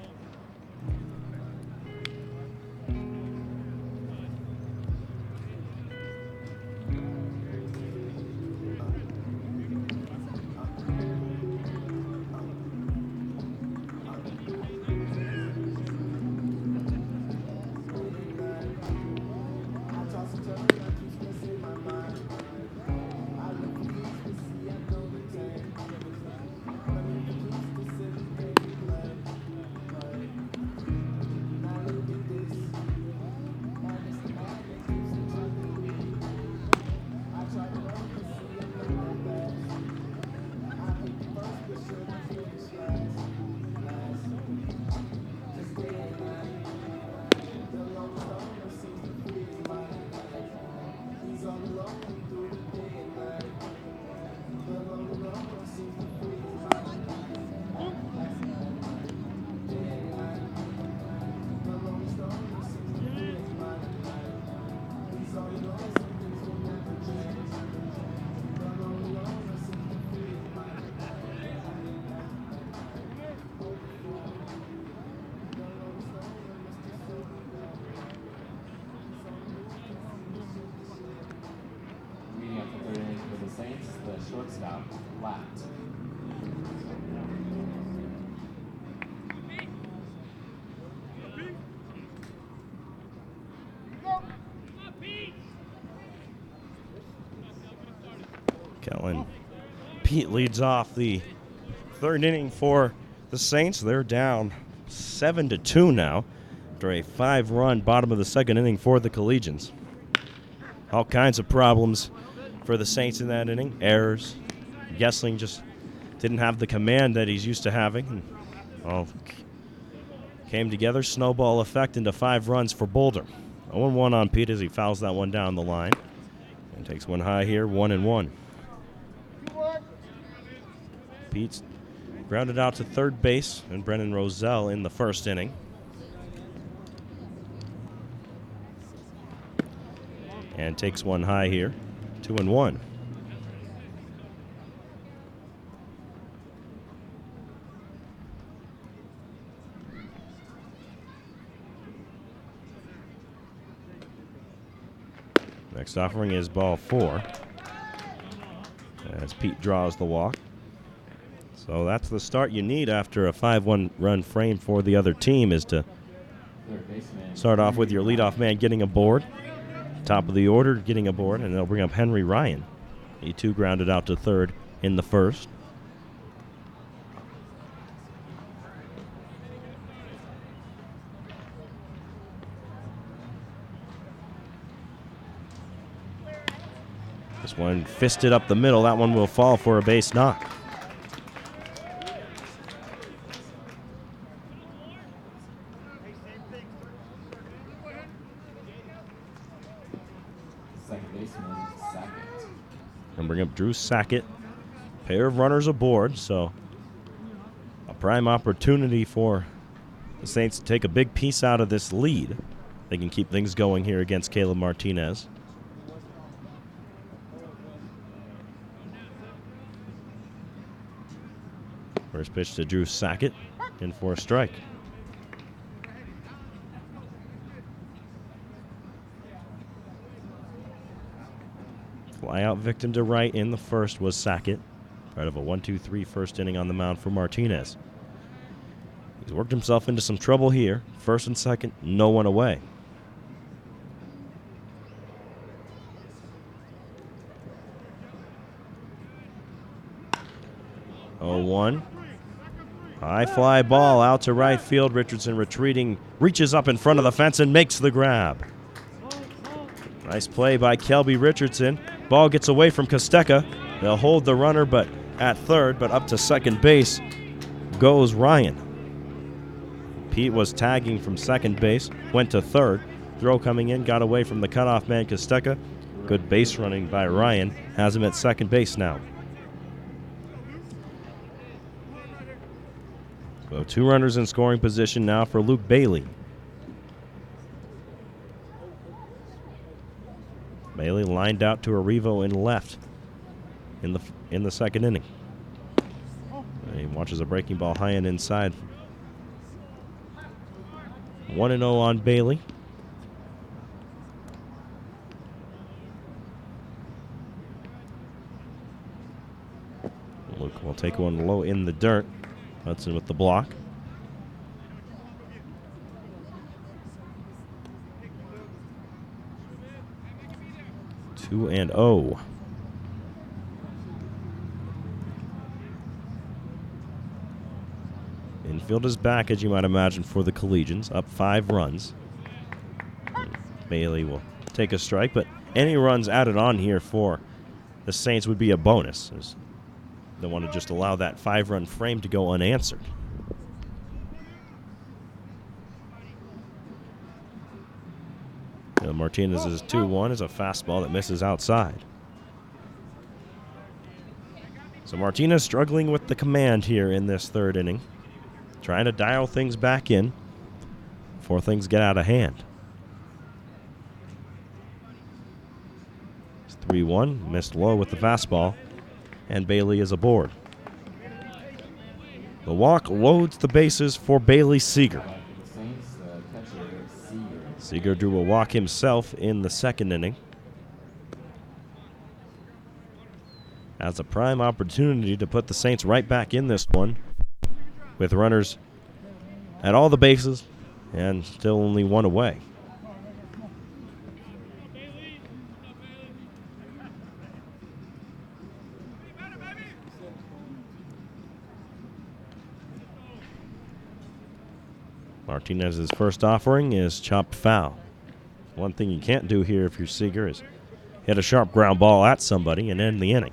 Shortstop, flat. Kellen Pete leads off the third inning for the Saints. They're down 7-2 now after a 5-run bottom of the second inning for the Collegians. All kinds of problems for the Saints in that inning. Errors. Gessling just didn't have the command that he's used to having. And all came together. Snowball effect into 5 runs for Boulder. 0-1 on Pete as he fouls that one down the line. And takes one high here, 1-1. Pete's grounded out to third base, and Brennan Roselle in the first inning. And takes one high here, 2-1. Next offering is ball 4, as Pete draws the walk. So that's the start you need after a 5-1 run frame for the other team, is to start off with your leadoff man getting aboard. Top of the order getting aboard, and they'll bring up Henry Ryan. He too grounded out to third in the first. This one fisted up the middle. That one will fall for a base knock. Second baseman, Sackett. And bring up Drew Sackett. Pair of runners aboard, so a prime opportunity for the Saints to take a big piece out of this lead. They can keep things going here against Caleb Martinez. First pitch to Drew Sackett, in for a strike. Flyout victim to right in the first was Sackett. Part of a 1-2-3 first inning on the mound for Martinez. He's worked himself into some trouble here. First and second, no one away. Oh, 1. High fly ball out to right field. Richardson retreating, reaches up in front of the fence and makes the grab. Nice play by Kelby Richardson. Ball gets away from Kostecka. They'll hold the runner but at third, but up to second base goes Ryan. Pete was tagging from second base, went to third. Throw coming in, got away from the cutoff man Kostecka. Good base running by Ryan. Has him at second base now. So 2 runners in scoring position now for Luke Bailey. Bailey lined out to Arrivo in left in the second inning. And he watches a breaking ball high and inside. 1-0 on Bailey. Luke will take one low in the dirt. Hudson with the block. 2-0. Infield is back, as you might imagine, for the Collegians, up 5 runs. Bailey will take a strike, but any runs added on here for the Saints would be a bonus. They want to just allow that 5-run frame to go unanswered. Martinez's 2-1 is a fastball that misses outside. So Martinez struggling with the command here in this third inning, trying to dial things back in before things get out of hand. It's 3-1, missed low with the fastball, and Bailey is aboard. The walk loads the bases for Bailey Seeger. Seeger drew a walk himself in the second inning. Has a prime opportunity to put the Saints right back in this one with runners at all the bases and still only 1 away. Martinez's first offering is chopped foul. One thing you can't do here if you're Seeger is hit a sharp ground ball at somebody and end the inning.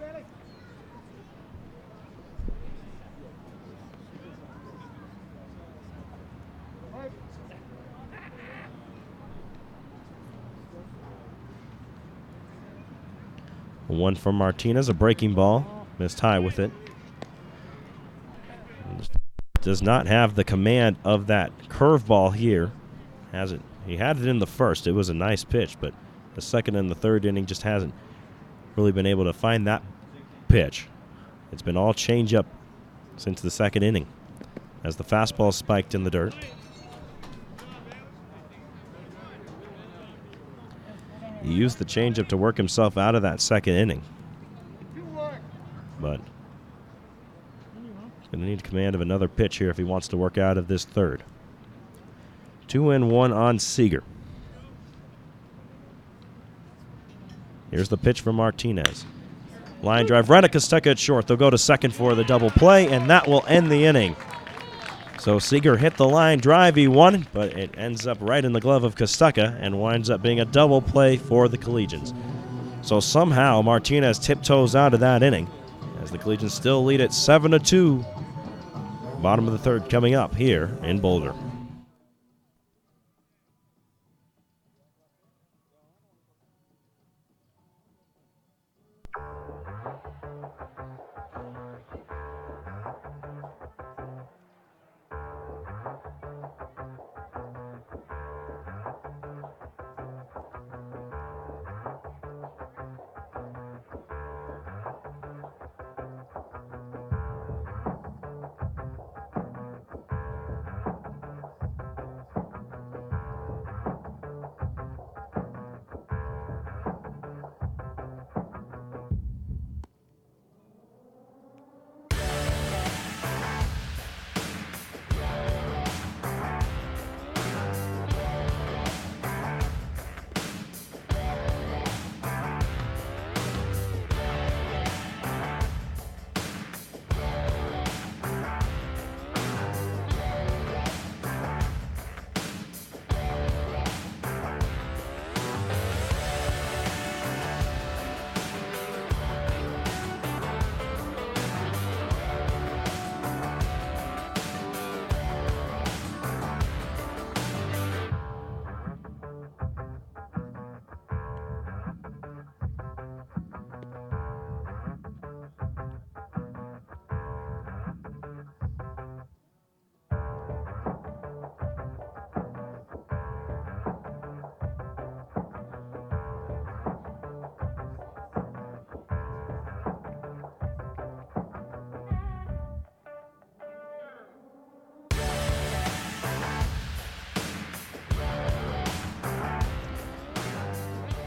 One from Martinez, a breaking ball. Missed high with it. Does not have the command of that curveball here. He had it in the first. It was a nice pitch, but the second and the third inning just hasn't really been able to find that pitch. It's been all changeup since the second inning as the fastball spiked in the dirt. He used the changeup to work himself out of that second inning. But he's going to need command of another pitch here if he wants to work out of this third. 2-1 on Seager. Here's the pitch from Martinez. Line drive right at Kostecka at short. They'll go to second for the double play, and that will end the inning. So Seager hit the line drive, he won, but it ends up right in the glove of Kostecka and winds up being a double play for the Collegians. So somehow Martinez tiptoes out of that inning as the Collegians still lead it 7-2. Bottom of the third coming up here in Boulder.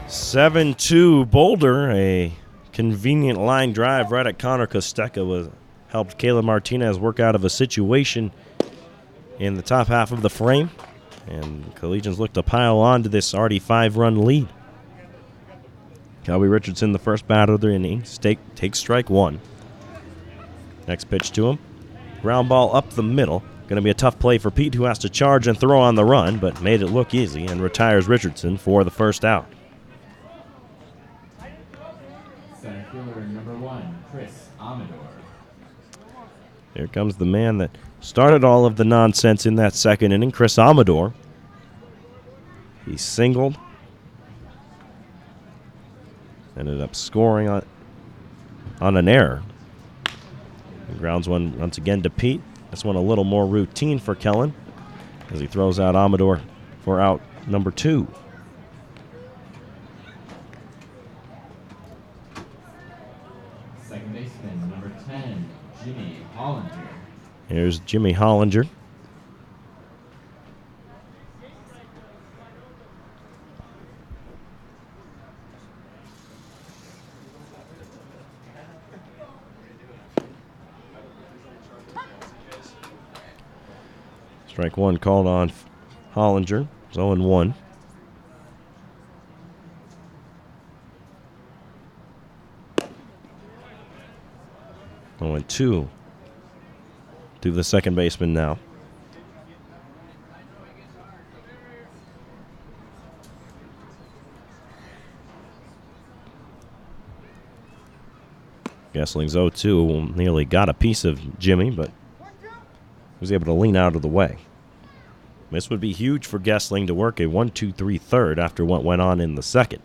(7-2) Boulder. A convenient line drive right at Connor Kostecka helped Caleb Martinez work out of a situation in the top half of the frame, and Collegians look to pile on to this already 5-run lead. Calby Richardson, the first batter of the inning, takes strike one. Next pitch to him. Ground ball up the middle. Going to be a tough play for Pete, who has to charge and throw on the run, but made it look easy and retires Richardson for the first out. Center fielder number 1, Chris Amador. Here comes the man that started all of the nonsense in that second inning, Chris Amador. He singled. Ended up scoring on an error. He grounds one once again to Pete. This one a little more routine for Kellen as he throws out Amador for out number 2. Second baseman number 10, Jimmy Hollinger. Here's Jimmy Hollinger. Strike one called on Hollinger. It's 0-1. Two to the second baseman now. Gessling's 0-2. Nearly got a piece of Jimmy, but was able to lean out of the way. This would be huge for Gessling to work a 1-2-3 third after what went on in the second.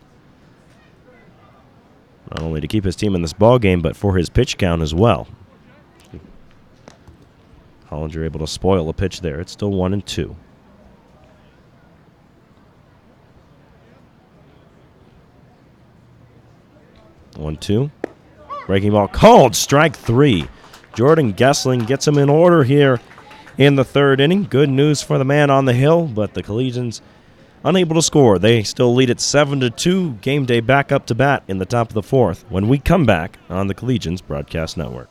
not only to keep his team in this ball game, but for his pitch count as well. Hollinger able to spoil a pitch there. It's still 1-2. One, two. Breaking ball called. Strike 3. Jordan Gessling gets him in order here in the third inning. Good news for the man on the hill, but the Collegians unable to score. They still lead at 7-2. Game Day back up to bat in the top of the fourth when we come back on the Collegians Broadcast Network.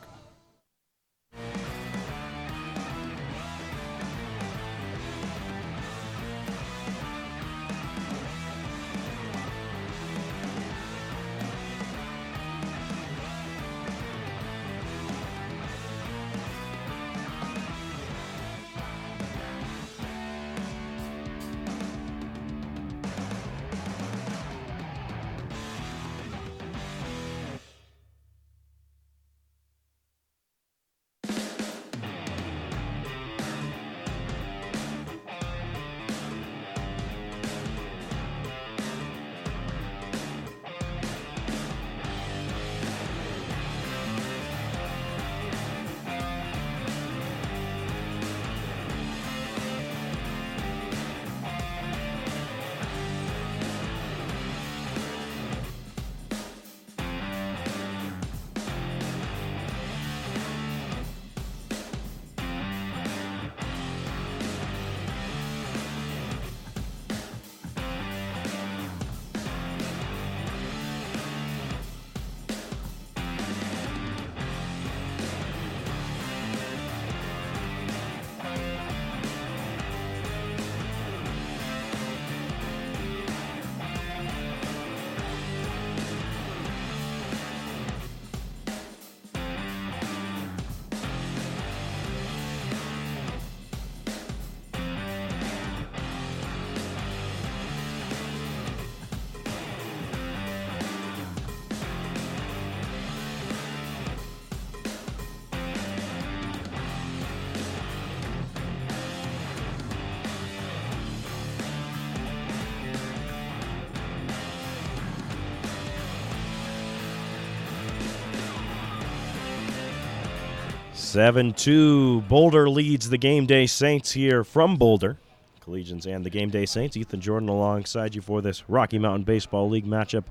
Seven two. Boulder leads the Game Day Saints here from Boulder. Collegians and the Game Day Saints. Ethan Jordan alongside you for this Rocky Mountain Baseball League matchup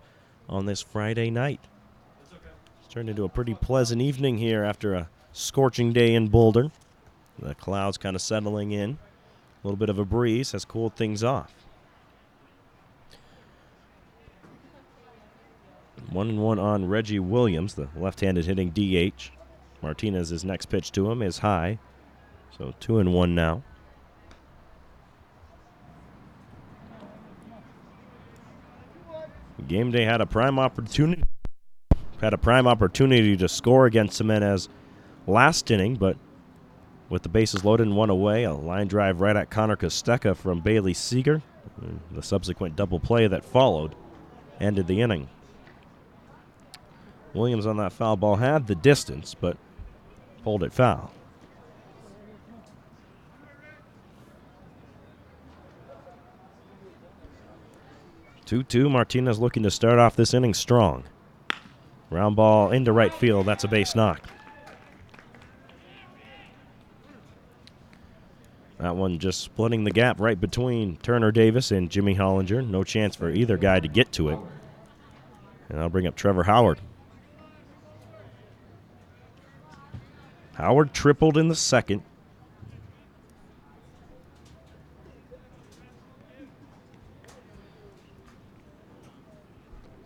on this Friday night. It's turned into a pretty pleasant evening here after a scorching day in Boulder. The clouds kind of settling in. A little bit of a breeze has cooled things off. 1-1 on Reggie Williams, the left-handed hitting DH. Martinez's next pitch to him is high, so 2-1 now. Game Day had a prime opportunity to score against Jimenez last inning, but with the bases loaded and one away, a line drive right at Connor Costeca from Bailey Seeger. The subsequent double play that followed ended the inning. Williams on that foul ball had the distance, but pulled it foul. Two-2. Martinez looking to start off this inning strong. Round ball into right field. That's a base knock. That one just splitting the gap right between Turner Davis and Jimmy Hollinger. No chance for either guy to get to it. And I'll bring up Trevor Howard. Howard tripled in the second.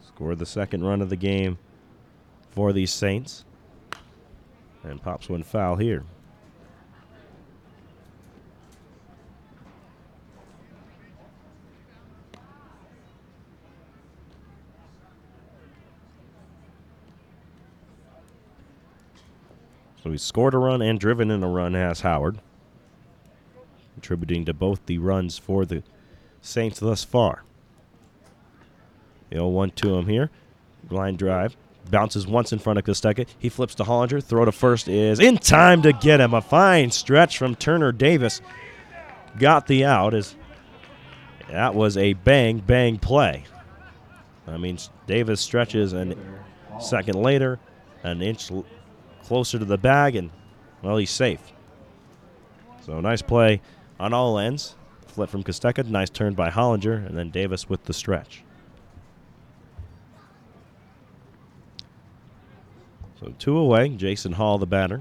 Scored the second run of the game for these Saints. And pops one foul here. So he scored a run and driven in a run, has Howard, contributing to both the runs for the Saints thus far. The 0-1 to him here. Line drive. Bounces once in front of Costeca. He flips to Hollinger. Throw to first is in time to get him. A fine stretch from Turner Davis. Got the out. As that was a bang, bang play. I mean, Davis stretches and second later, an inch closer to the bag, and, well, he's safe. So nice play on all ends. Flip from Kostecka, nice turn by Hollinger, and then Davis with the stretch. So 2 away, Jason Hall the batter.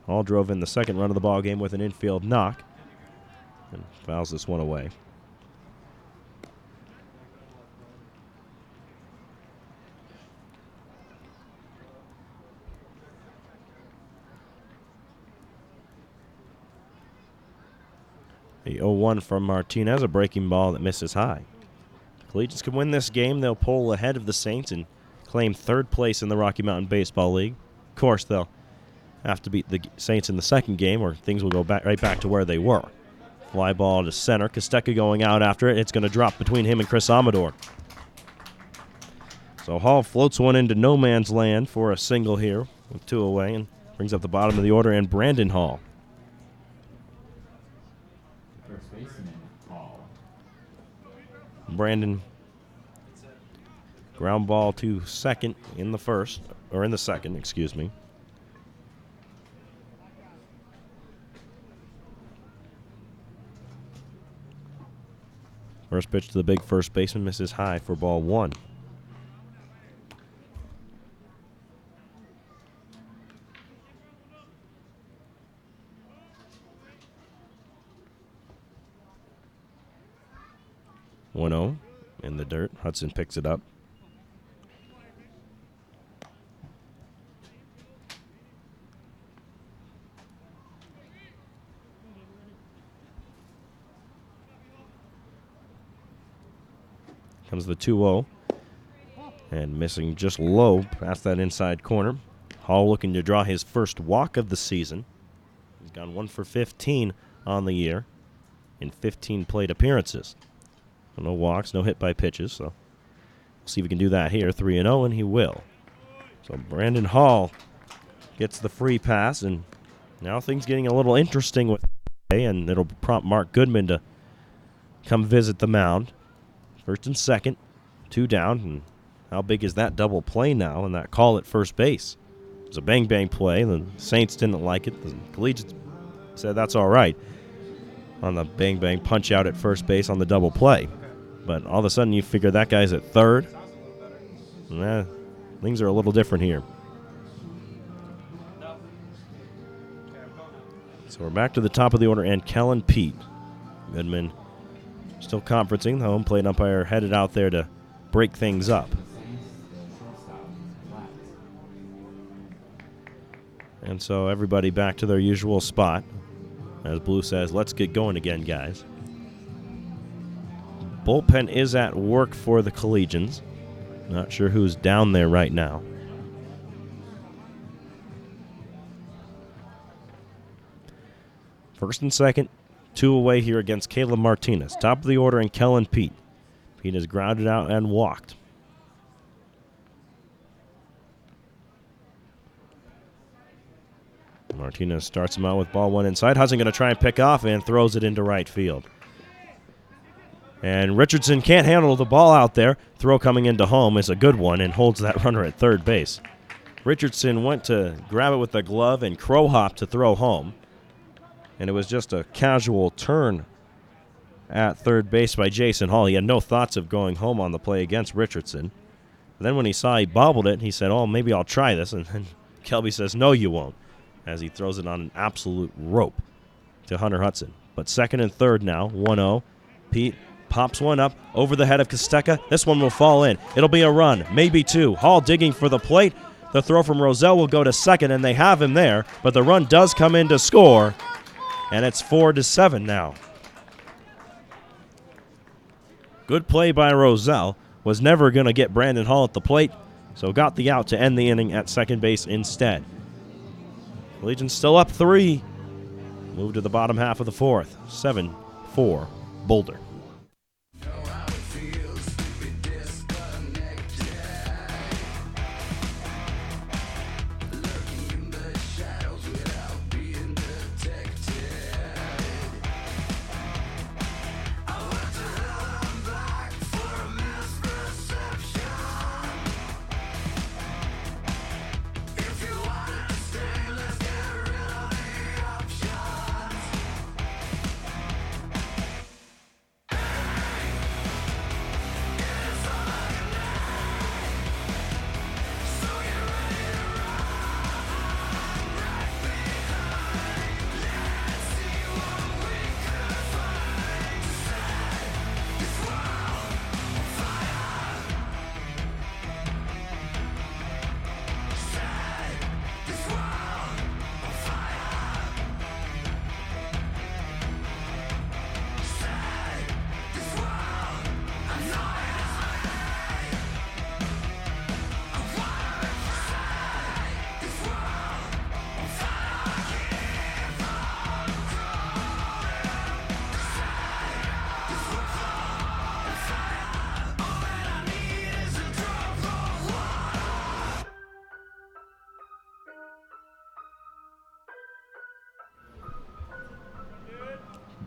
Hall drove in the second run of the ball game with an infield knock and fouls this one away. The 0-1 from Martinez, a breaking ball that misses high. Collegians can win this game. They'll pull ahead of the Saints and claim third place in the Rocky Mountain Baseball League. Of course, they'll have to beat the Saints in the second game, or things will go right back to where they were. Fly ball to center. Kostecka going out after it. It's going to drop between him and Chris Amador. So Hall floats one into no man's land for a single here with 2 away and brings up the bottom of the order and Brandon Hall. First baseman, Hall. Brandon, ground ball to second in the first, or in the second, excuse me. First pitch to the big first baseman misses high for ball 1. (1-0) in the dirt. Hudson picks it up. Comes the 2-0 and missing just low past that inside corner. Hall looking to draw his first walk of the season. He's gone 1 for 15 on the year in 15 plate appearances. No walks, no hit by pitches, so we'll see if he can do that here. 3-0, and he will. So Brandon Hall gets the free pass, and now things getting a little interesting with and it'll prompt Mark Goodman to come visit the mound. First and second, 2 down, and how big is that double play now and that call at first base? It was a bang-bang play. The Saints didn't like it. The Collegians said that's all right on the bang-bang punch-out at first base on the double play. But all of a sudden you figure that guy's at third. Things are a little different here. So we're back to the top of the order, and Kellen Pete. Goodman still conferencing. The home plate umpire headed out there to break things up. And so everybody back to their usual spot. As Blue says, let's get going again, guys. Bullpen is at work for the Collegians. Not sure who's down there right now. First and second, 2 away here against Caleb Martinez. Top of the order and Kellen Pete. Pete has grounded out and walked. Martinez starts him out with ball 1 inside. Hudson going to try and pick off and throws it into right field. And Richardson can't handle the ball out there. Throw coming into home is a good one and holds that runner at third base. Richardson went to grab it with the glove and crow hop to throw home. And it was just a casual turn at third base by Jason Hall. He had no thoughts of going home on the play against Richardson. But then when he saw he bobbled it, he said, oh, maybe I'll try this. And then Kelby says, no, you won't, as he throws it on an absolute rope to Hunter Hudson. But second and third now, 1-0. Pete pops one up over the head of Kostecka. This one will fall in. It'll be a run, maybe 2. Hall digging for the plate. The throw from Roselle will go to second, and they have him there. But the run does come in to score. And it's 4-7 now. Good play by Roselle. Was never going to get Brandon Hall at the plate, so got the out to end the inning at second base instead. Collegians still up 3. Move to the bottom half of the 4th. 7-4 Boulder.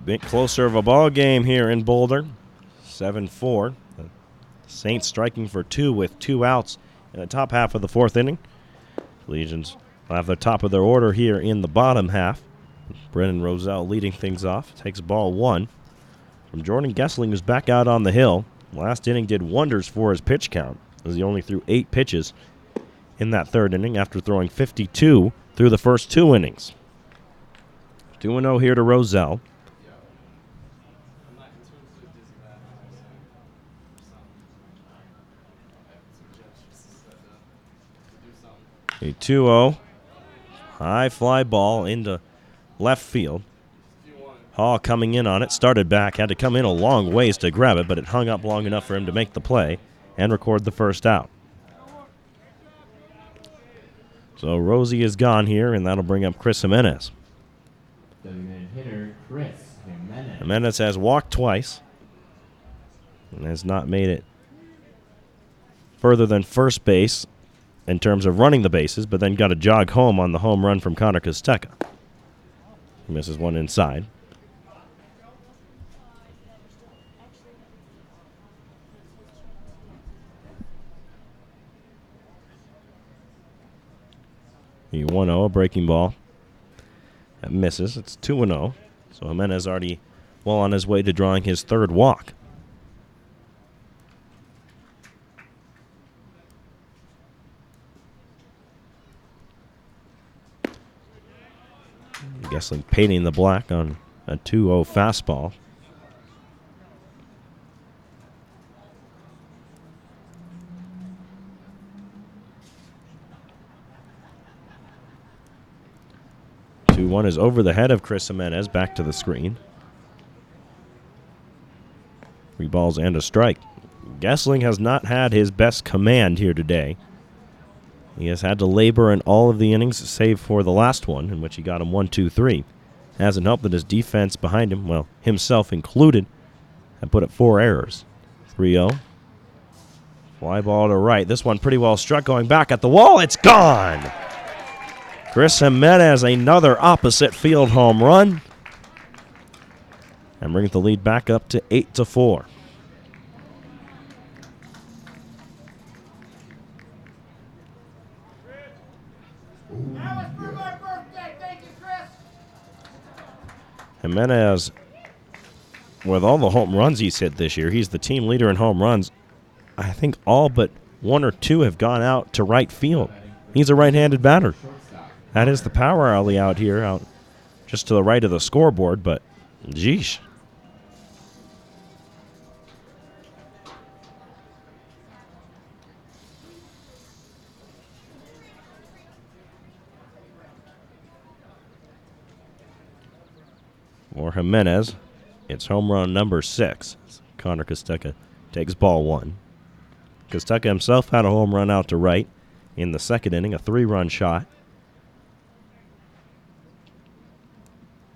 bit closer of a ball game here in Boulder. 7-4. The Saints striking for 2 with 2 outs in the top half of the 4th inning. Collegians will have the top of their order here in the bottom half. Brennan Roselle leading things off. Takes ball 1 from Jordan Gessling, who's back out on the hill. Last inning did wonders for his pitch count, as he only threw 8 pitches in that 3rd inning after throwing 52 through the first 2 innings. 2-0 here to Roselle. A 2-0 high fly ball into left field. Hall coming in on it, started back, had to come in a long ways to grab it, but it hung up long enough for him to make the play and record the first out. So Rosie is gone here, and that'll bring up Chris Jimenez. Designated hitter, Chris Jimenez. Jimenez has walked twice and has not made it further than first base in terms of running the bases, but then got a jog home on the home run from Connor Kosteka. He misses one inside. The 1-0, a breaking ball. That misses. It's 2-0. So Jimenez already well on his way to drawing his 3rd walk. Gessling painting the black on a 2-0 fastball. One is over the head of Chris Jimenez, back to the screen. 3 balls and a strike. Gessling has not had his best command here today. He has had to labor in all of the innings, save for the last one, in which he got him 1-2-3. Hasn't helped that his defense behind him, well, himself included, have put up 4 errors. 3-0. Fly ball to right. This one pretty well struck, going back at the wall. It's gone! Chris Jimenez, another opposite field home run, and brings the lead back up to 8-4. That was for my birthday. Thank you, Chris. Jimenez, with all the home runs he's hit this year, he's the team leader in home runs. I think all but 1 or 2 have gone out to right field. He's a right-handed batter. That is the power alley out here, out just to the right of the scoreboard, but geesh. For Jimenez, it's home run number 6. Connor Kosteka takes ball 1. Kosteka himself had a home run out to right in the 2nd inning, a 3-run shot.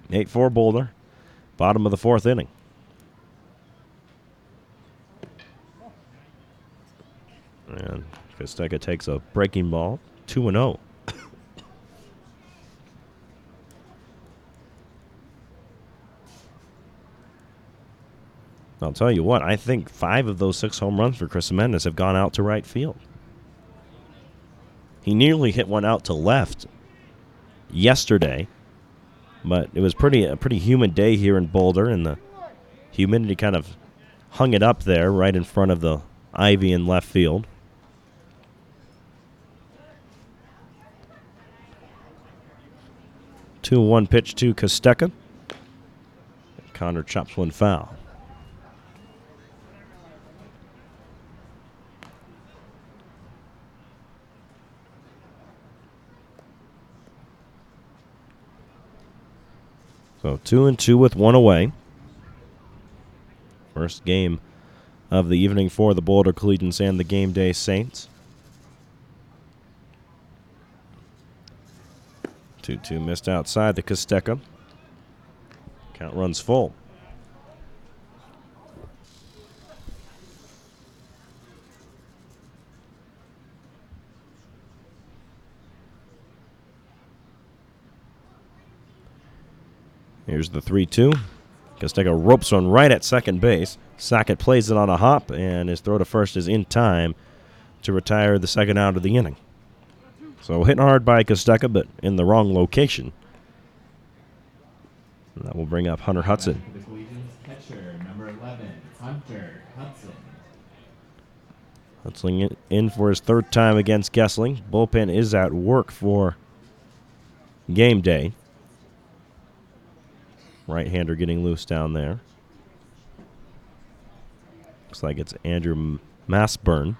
8-4 Boulder, bottom of the 4th inning. And Kosteka takes a breaking ball, 2-0. I'll tell you what, I think 5 of those 6 home runs for Chris Jimenez have gone out to right field. He nearly hit one out to left yesterday, but it was a pretty humid day here in Boulder, and the humidity kind of hung it up there right in front of the ivy in left field. Two 2-1 pitch to Kosteka. Connor chops one foul. So 2-2 with 1 away. First game of the evening for the Boulder Collegians and the Gameday Saints. 2-2 missed outside the Kosteka. Count runs full. Here's the 3-2. Kosteka ropes one right at second base. Sackett plays it on a hop, and his throw to first is in time to retire the second out of the inning. So hit hard by Kosteka, but in the wrong location. And that will bring up Hunter Hudson. The Collegians catcher, number 11, Hunter Hudson. Hudson in for his third time against Gessling. Bullpen is at work for Gameday. Right-hander getting loose down there. Looks like it's Andrew Massburn.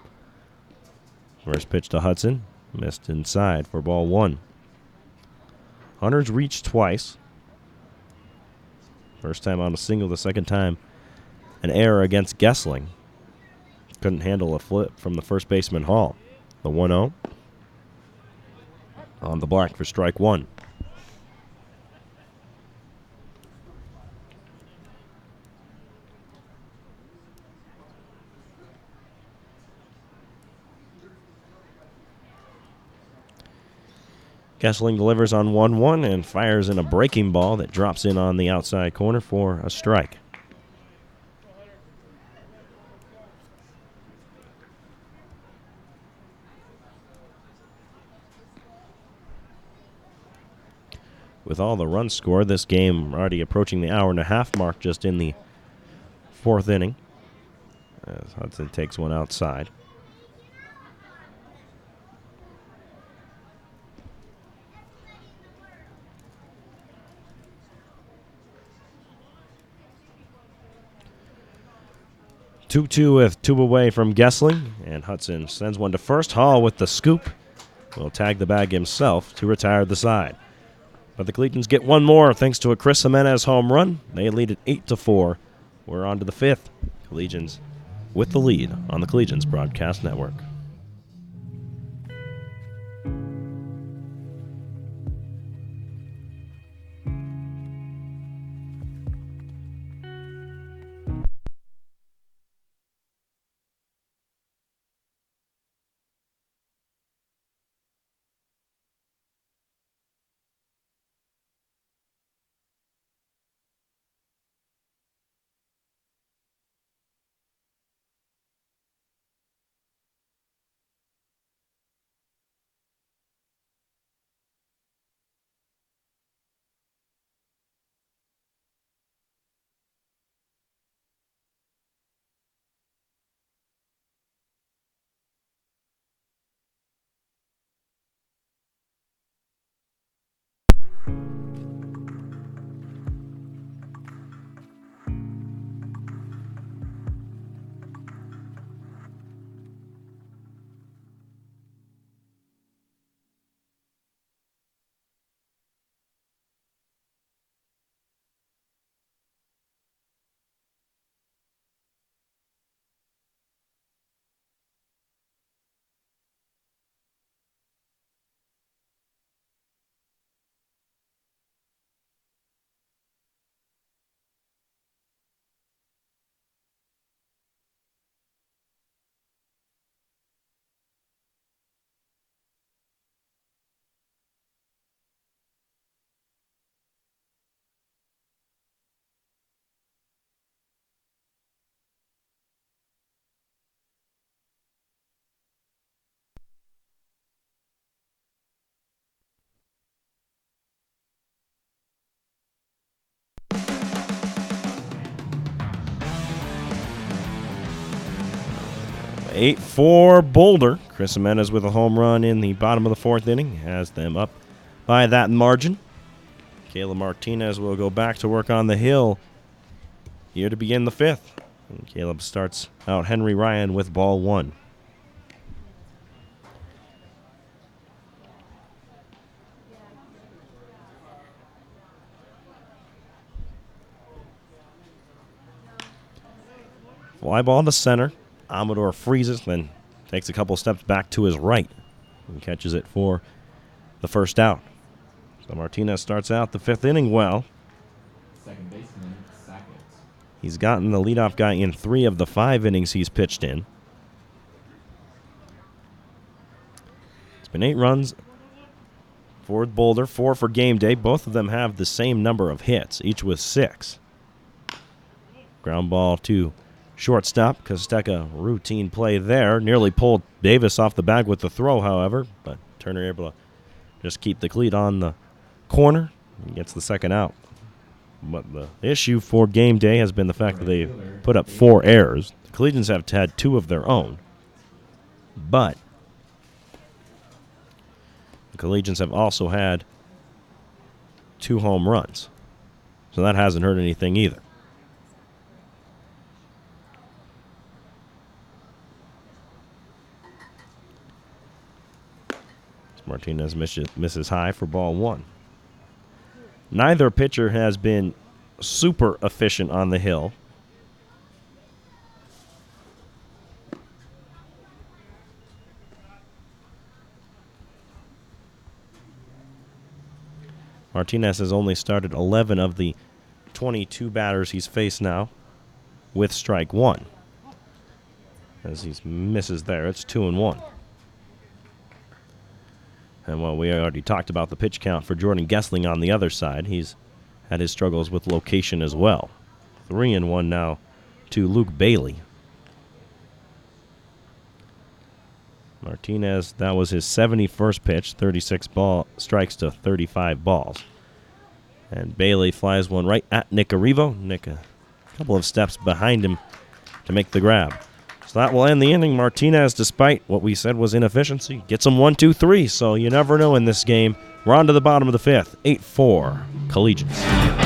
First pitch to Hudson. Missed inside for ball one. Hunter's reached twice. First time on a single, the second time an error against Gessling. Couldn't handle a flip from the first baseman Hall. The 1-0 on the black for strike one. Gessling delivers on 1-1 and fires in a breaking ball that drops in on the outside corner for a strike. With all the runs scored, this game already approaching the hour-and-a-half mark just in the fourth inning, as Hudson takes one outside. Two with two away from Gessling, and Hudson sends one to first. Hall with the scoop will tag the bag himself to retire the side. But the Collegians get one more thanks to a Chris Jimenez home run. They lead it 8-4. We're on to the fifth. Collegians with the lead on the Collegians Broadcast Network. Eight for Boulder. Chris Jimenez with a home run in the bottom of the fourth inning has them up by that margin. Caleb Martinez will go back to work on the hill here to begin the fifth. And Caleb starts out Henry Ryan with ball one. Fly ball to center. Amador freezes, then takes a couple steps back to his right and catches it for the first out. So Martinez starts out the fifth inning well. Second baseman, Sackett. He's gotten the leadoff guy in 3 of the 5 innings he's pitched in. It's been 8 runs for Boulder, 4 for Gameday. Both of them have the same number of hits, each with 6. Ground ball to shortstop. Kosteka routine play there. Nearly pulled Davis off the bag with the throw, however. But Turner able to just keep the cleat on the corner and gets the second out. But the issue for game day has been the fact that they've put up 4 errors. The Collegians have had 2 of their own. But the Collegians have also had 2 home runs. So that hasn't hurt anything either. Martinez misses high for ball 1. Neither pitcher has been super efficient on the hill. Martinez has only started 11 of the 22 batters he's faced now with strike 1. As he misses there, it's 2-1. And while we already talked about the pitch count for Jordan Gessling on the other side, he's had his struggles with location as well. 3-1 now to Luke Bailey. Martinez, that was his 71st pitch, 36 strikes to 35 balls. And Bailey flies one right at Nick Arrivo. Nick a couple of steps behind him to make the grab. So that will end the inning. Martinez, despite what we said was inefficiency, gets him 1, 2, 3. So you never know in this game. We're on to the bottom of the 5th. 8-4 Collegians.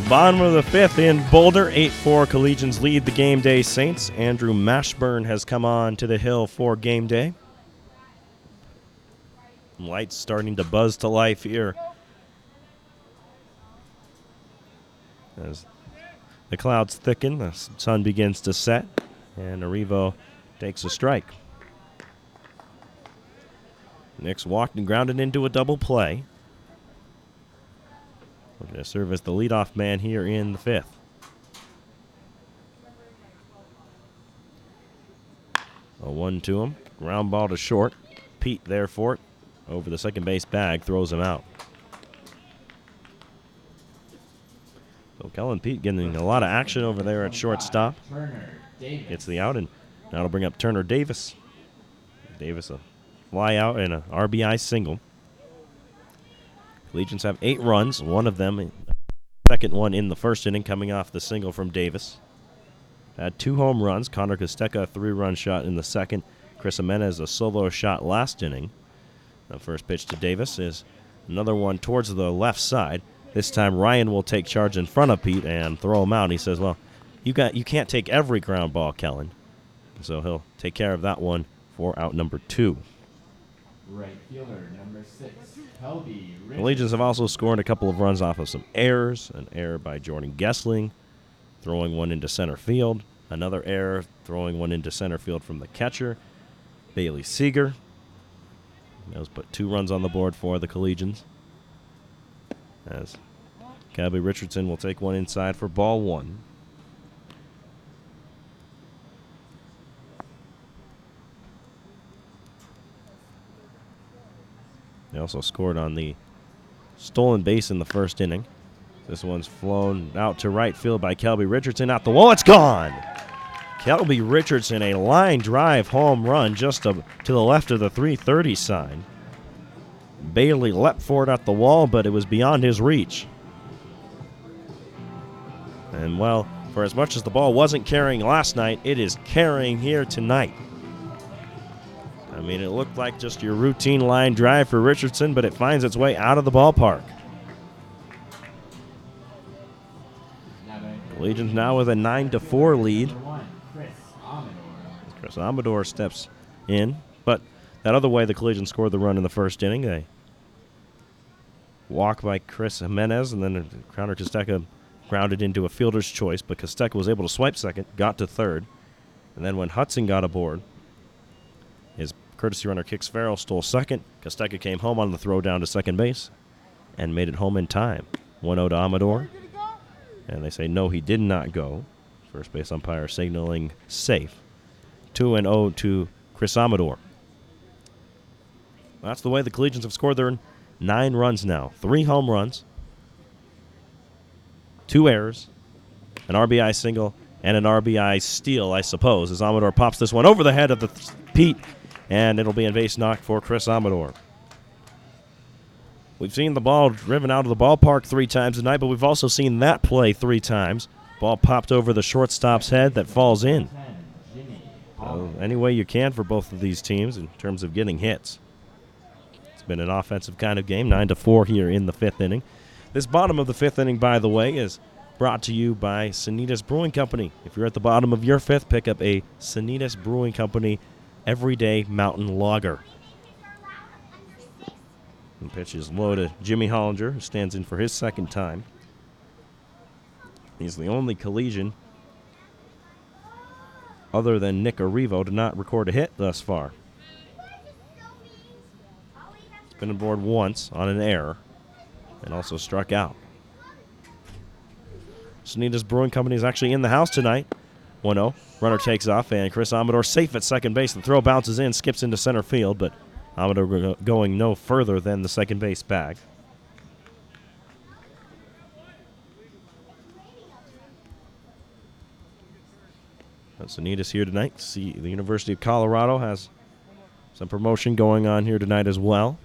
Bottom of the 5th in Boulder. 8-4 Collegians lead the Game Day Saints. Andrew Mashburn has come on to the hill for Game Day. Lights starting to buzz to life here as the clouds thicken, the sun begins to set, and Arrivo takes a strike. Nick's walked and grounded into a double play. We're going to serve as the leadoff man here in the 5th. A 1 to him. Ground ball to short. Pete there for it. Over the second base bag, throws him out. So Kellen Pete getting a lot of action over there at shortstop. Gets the out, and that'll bring up Turner Davis. Davis a fly out and an RBI single. Collegians have 8 runs, one of them, second one in the first inning, coming off the single from Davis. Had 2 home runs. Connor Costeca, a 3-run shot in the second. Chris Jimenez, a solo shot last inning. The first pitch to Davis is another one towards the left side. This time Ryan will take charge in front of Pete and throw him out. He says, well, you can't take every ground ball, Kellen. So he'll take care of that one for out number 2. Right fielder, number 6, Kelby The Legions have also scored a couple of runs off of some errors. An error by Jordan Gessling, throwing one into center field. Another error, throwing one into center field from the catcher, Bailey Seeger. Those put 2 runs on the board for the Collegians. As Kelby Richardson will take one inside for ball 1. They also scored on the stolen base in the first inning. This one's flown out to right field by Kelby Richardson. Out the wall, it's gone! Kelby Richardson, a line drive home run just to the left of the 330 sign. Bailey leapt for it at the wall, but it was beyond his reach. And, well, for as much as the ball wasn't carrying last night, it is carrying here tonight. I mean, it looked like just your routine line drive for Richardson, but it finds its way out of the ballpark. The Legions now with a 9-4 lead. Chris Amador steps in, but that other way the Collegians scored the run in the first inning. They walk by Chris Jimenez, and then Connor Costeca grounded into a fielder's choice, but Costeca was able to swipe second, got to third, and then when Hudson got aboard, his courtesy runner kicks Farrell, stole second. Costeca came home on the throw down to second base and made it home in time. 1-0 to Amador, and they say no, he did not go. First base umpire signaling safe. 2-0 to Chris Amador. That's the way the Collegians have scored their 9 runs now. 3 home runs, 2 errors, an RBI single, and an RBI steal, I suppose, as Amador pops this one over the head of the Pete, and it'll be a base knock for Chris Amador. We've seen the ball driven out of the ballpark 3 times tonight, but we've also seen that play 3 times. Ball popped over the shortstop's head that falls in. So any way you can for both of these teams in terms of getting hits. It's been an offensive kind of game, 9-4 here in the 5th inning. This bottom of the 5th inning, by the way, is brought to you by Sanitas Brewing Company. If you're at the bottom of your 5th, pick up a Sanitas Brewing Company Everyday Mountain Lager. The pitch is low to Jimmy Hollinger, who stands in for his second time. He's the only Collegian other than Nick Arrivo to not record a hit thus far. He's been aboard once on an error and also struck out. Sanitas Brewing Company is actually in the house tonight. 1-0. Runner takes off, and Chris Amador safe at second base. The throw bounces in, skips into center field, but Amador going no further than the second base bag. Sanitas here tonight. See, the University of Colorado has some promotion going on here tonight as well.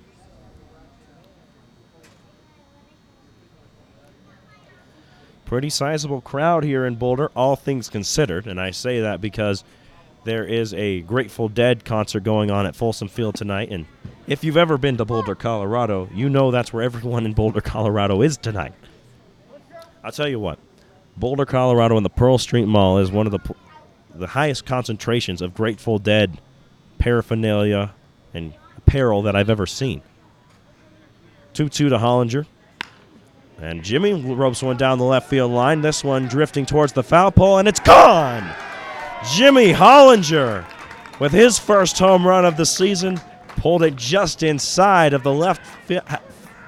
Pretty sizable crowd here in Boulder, all things considered, and I say that because there is a Grateful Dead concert going on at Folsom Field tonight, and if you've ever been to Boulder, Colorado, you know that's where everyone in Boulder, Colorado is tonight. I'll tell you what, Boulder, Colorado and the Pearl Street Mall is one of the highest concentrations of Grateful Dead paraphernalia and apparel that I've ever seen. 2-2 to Hollinger. And Jimmy ropes one down the left field line. This one drifting towards the foul pole, and it's gone! Jimmy Hollinger, with his first home run of the season, pulled it just inside of the left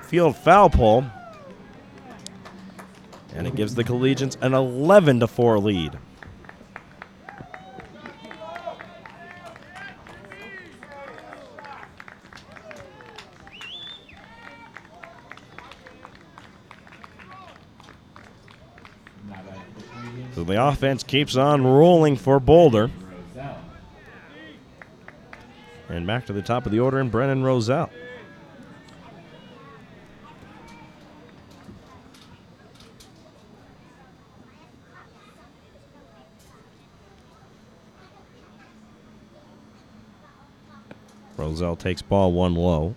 field foul pole. And it gives the Collegians an 11-4 lead. So the offense keeps on rolling for Boulder. And back to the top of the order in Brennan Roselle. Roselle takes ball 1 low.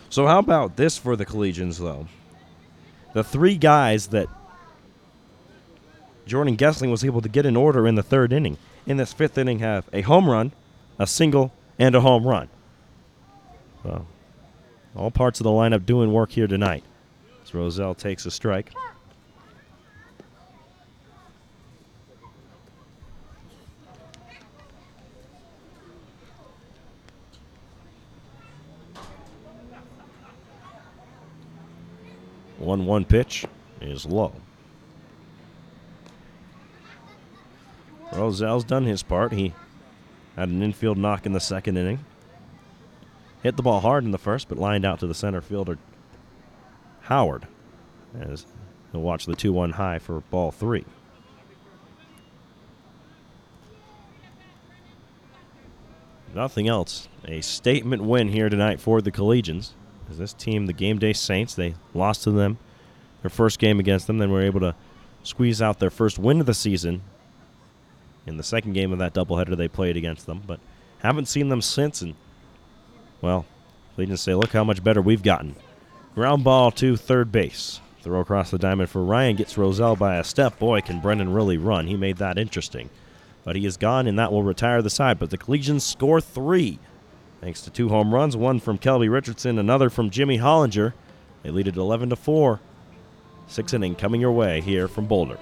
So how about this for the Collegians, though? The 3 guys that Jordan Gessling was able to get in order in the 3rd inning, in this 5th inning, have a home run, a single, and a home run. Well, all parts of the lineup doing work here tonight. As Roselle takes a strike. One pitch is low. Roselle's done his part. He had an infield knock in the 2nd inning. Hit the ball hard in the 1st, but lined out to the center fielder, Howard, as he'll watch the 2-1 high for ball 3. Nothing else. A statement win here tonight for the Collegians. As this team, the Gameday Saints, they lost to them their first game against them, then were able to squeeze out their first win of the season in the 2nd game of that doubleheader they played against them, but haven't seen them since. And, well, Collegians say, look how much better we've gotten. Ground ball to 3rd base. Throw across the diamond for Ryan, gets Roselle by a step. Boy, can Brendan really run. He made that interesting. But he is gone, and that will retire the side. But the Collegians score 3. Thanks to 2 home runs, one from Kelby Richardson, another from Jimmy Hollinger. They lead it 11-4. 6th inning coming your way here from Boulder.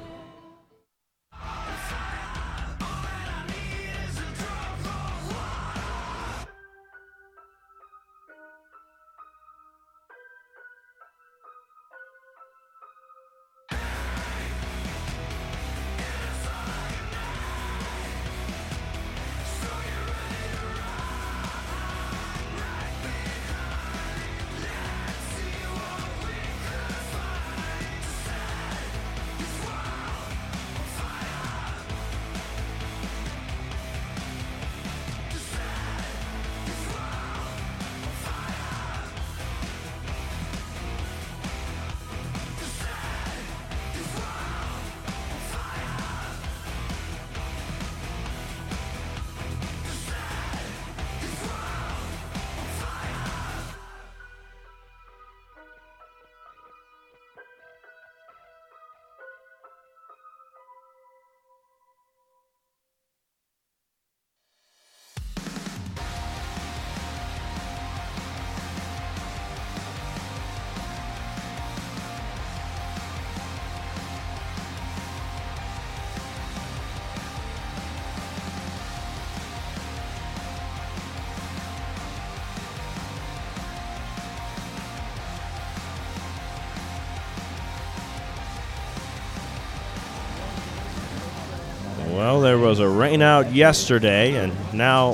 Well, there was a rain out yesterday, and now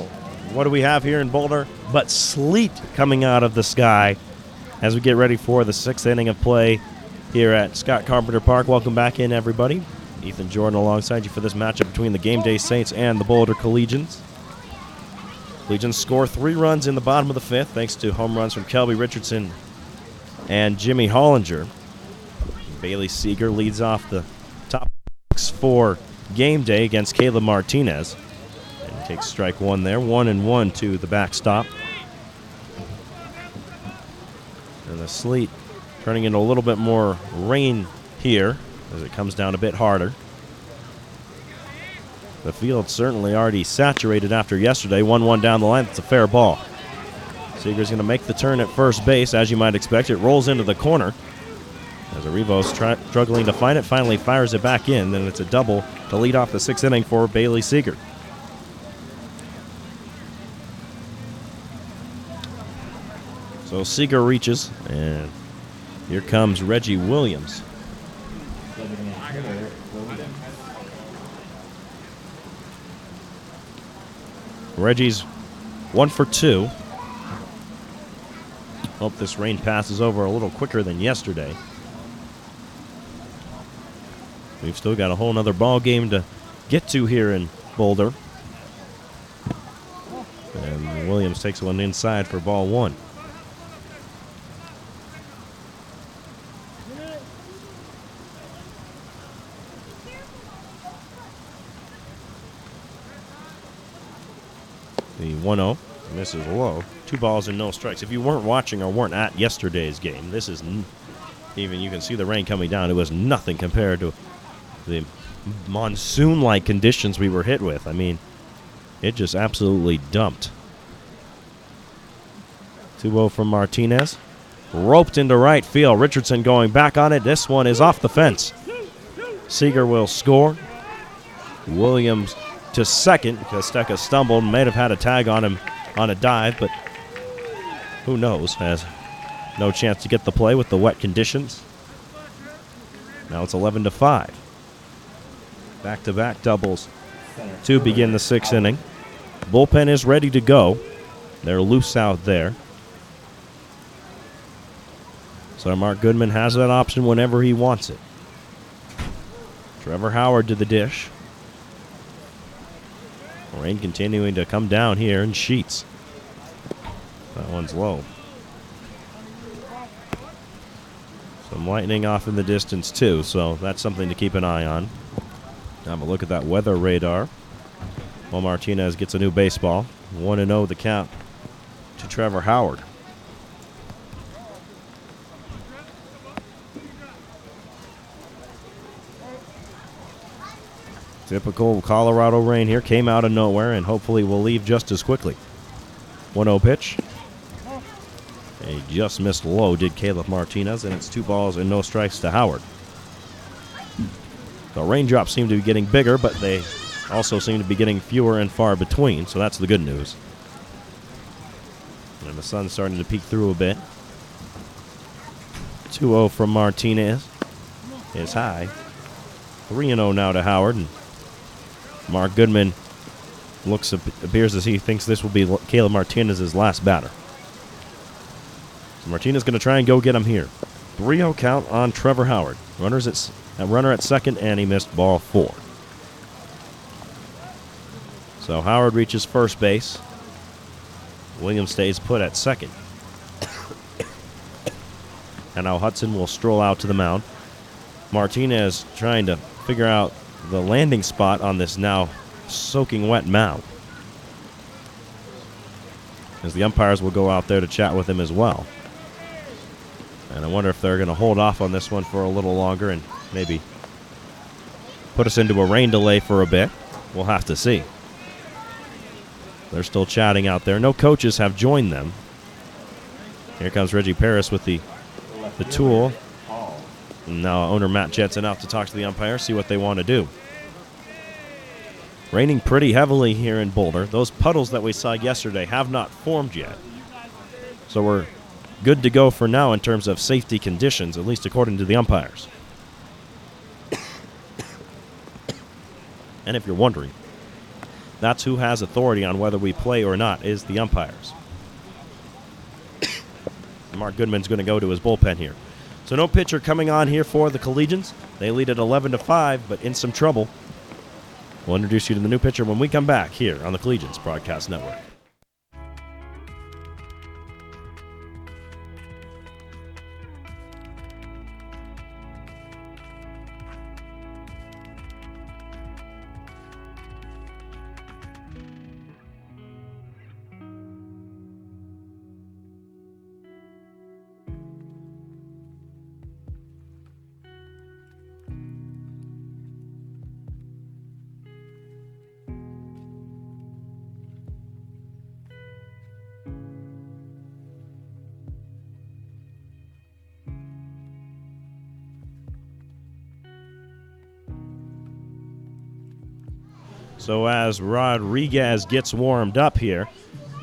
what do we have here in Boulder but sleet coming out of the sky as we get ready for the 6th inning of play here at Scott Carpenter Park. Welcome back in, everybody. Ethan Jordan alongside you for this matchup between the Gameday Saints and the Boulder Collegians. Collegians score 3 runs in the bottom of the 5th thanks to home runs from Kelby Richardson and Jimmy Hollinger. Bailey Seeger leads off the top 6 for Gameday against Caleb Martinez. And he takes strike 1 there. 1-1 to the backstop. And the sleet turning into a little bit more rain here as it comes down a bit harder. The field certainly already saturated after yesterday. 1-1 down the line. It's a fair ball. Seeger's going to make the turn at first base, as you might expect. It rolls into the corner. As Arrivos struggling to find it, finally fires it back in. Then it's a double to lead off the 6th inning for Bailey Seeger. So Seeger reaches, and here comes Reggie Williams. Reggie's 1 for 2. Hope this rain passes over a little quicker than yesterday. We've still got a whole nother ball game to get to here in Boulder. And Williams takes one inside for ball 1. The 1-0 Misses low. 2 balls and no strikes. If you weren't watching or weren't at yesterday's game, this is even, you can see the rain coming down. It was nothing compared to the monsoon-like conditions we were hit with. I mean, it just absolutely dumped. 2-0 from Martinez. Roped into right field. Richardson going back on it. This one is off the fence. Seager will score. Williams to second because Stecca stumbled. May have had a tag on him on a dive, but who knows? Has no chance to get the play with the wet conditions. Now it's 11-5. Back-to-back doubles to begin the 6th inning. Bullpen is ready to go. They're loose out there. So Mark Goodman has that option whenever he wants it. Trevor Howard to the dish. Rain continuing to come down here in sheets. That one's low. Some lightning off in the distance too, so that's something to keep an eye on. Have a look at that weather radar. Well, Martinez gets a new baseball. 1-0 the count to Trevor Howard. Typical Colorado rain here. Came out of nowhere and hopefully will leave just as quickly. 1-0 pitch. A just missed low did Caleb Martinez, and it's 2 balls and no strikes to Howard. The raindrops seem to be getting bigger, but they also seem to be getting fewer and far between, so that's the good news. And the sun's starting to peek through a bit. 2-0 from Martinez is high. 3-0 now to Howard, and Mark Goodman appears as he thinks this will be Caleb Martinez's last batter. So Martinez going to try and go get him here. 3-0 count on Trevor Howard. Runner at second, and he missed ball 4. So Howard reaches first base. Williams stays put at second. And now Hudson will stroll out to the mound. Martinez trying to figure out the landing spot on this now soaking wet mound, as the umpires will go out there to chat with him as well. And I wonder if they're going to hold off on this one for a little longer and maybe put us into a rain delay for a bit. We'll have to see. They're still chatting out there. No coaches have joined them. Here comes Reggie Paris with the tool. And now owner Matt Jetson out to talk to the umpire, see what they want to do. Raining pretty heavily here in Boulder. Those puddles that we saw yesterday have not formed yet. So we're good to go for now in terms of safety conditions, at least according to the umpires. And if you're wondering, that's who has authority on whether we play or not, is the umpires. Mark Goodman's going to go to his bullpen here. So no pitcher coming on here for the Collegians. They lead at 11-5, but in some trouble. We'll introduce you to the new pitcher when we come back here on the Collegians Broadcast Network. So as Rodriguez gets warmed up here,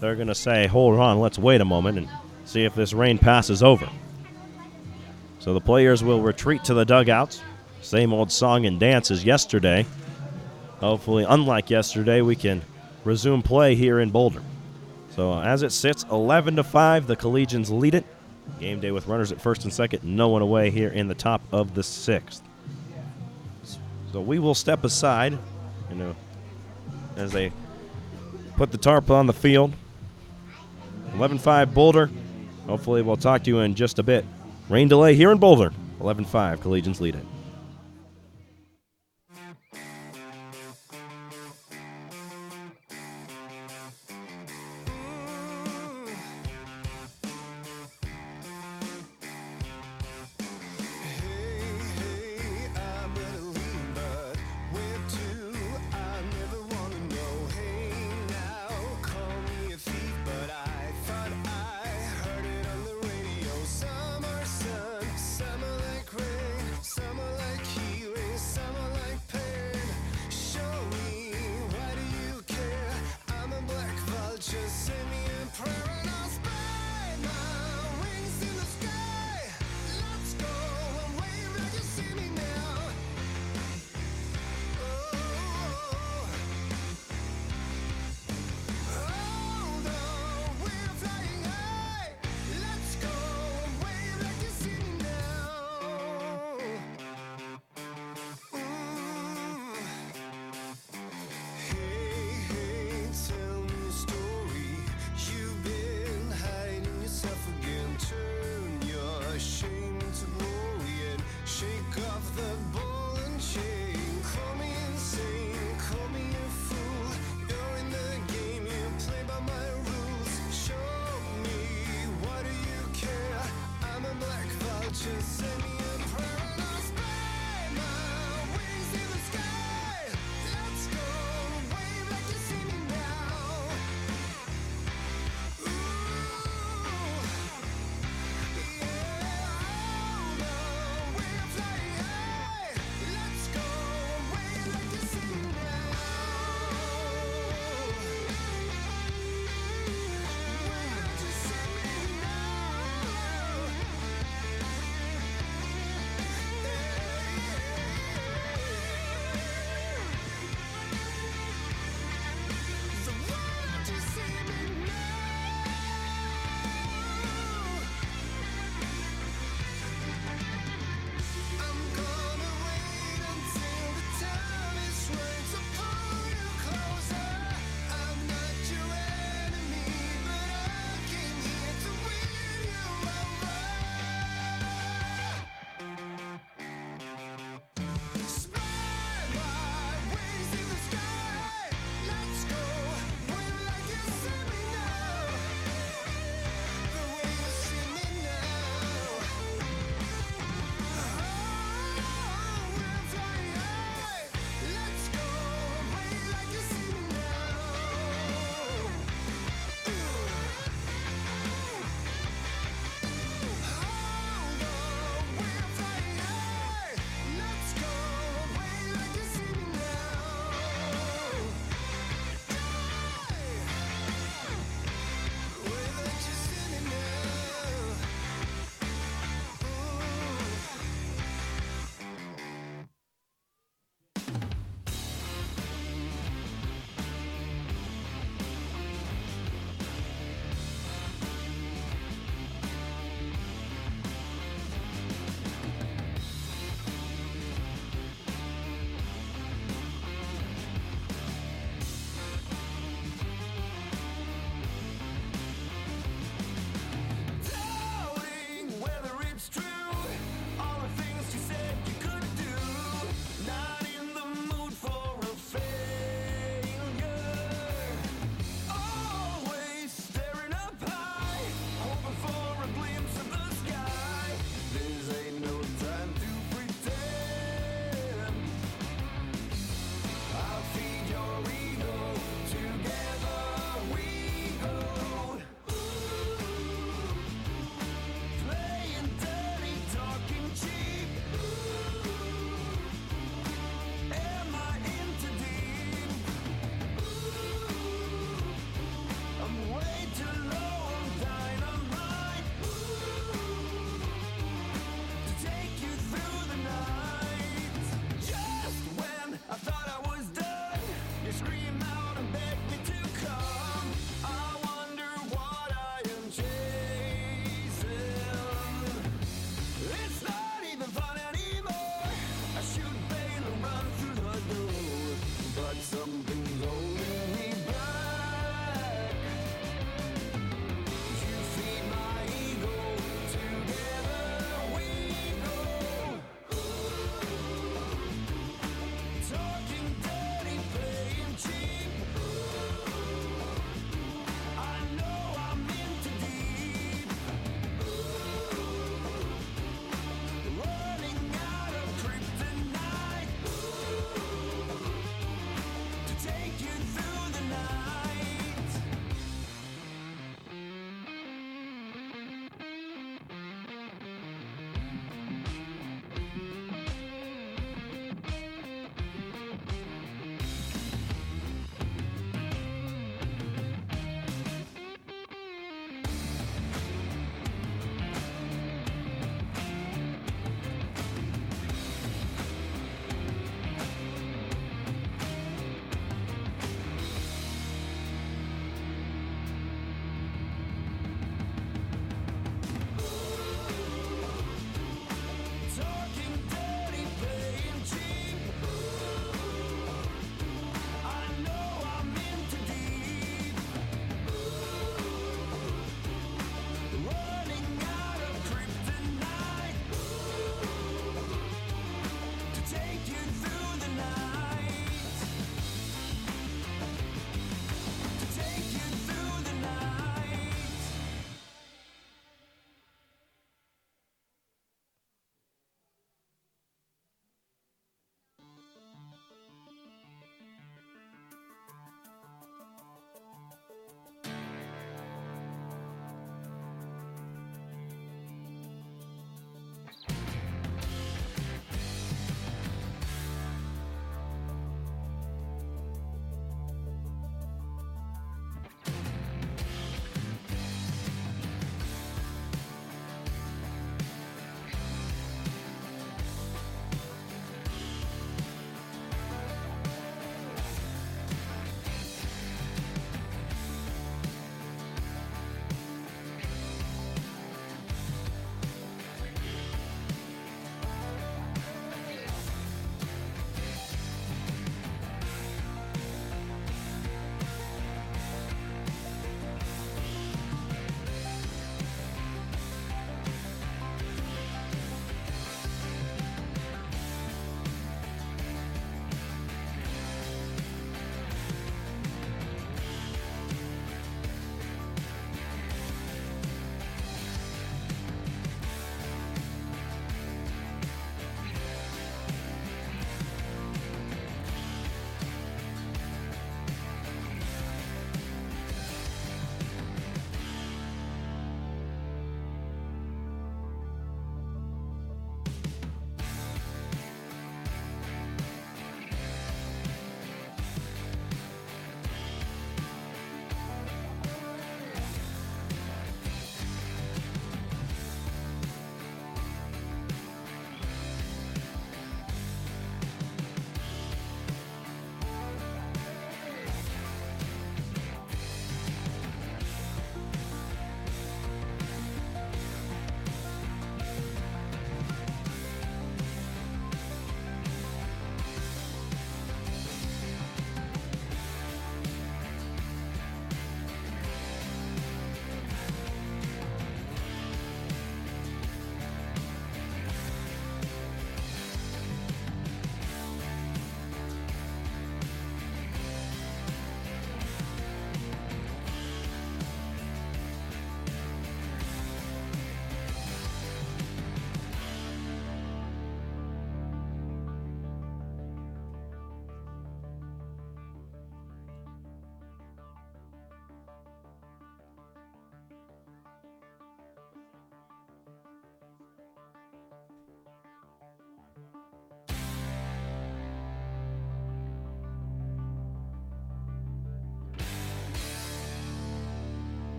they're going to say, hold on, let's wait a moment and see if this rain passes over. So the players will retreat to the dugouts. Same old song and dance as yesterday. Hopefully, unlike yesterday, we can resume play here in Boulder. So as it sits, 11-5, the Collegians lead it. Game day with runners at first and second, no one away here in the top of the 6th. So we will step aside, as they put the tarp on the field. 11-5 Boulder. Hopefully we'll talk to you in just a bit. Rain delay here in Boulder. 11-5, Collegians lead it.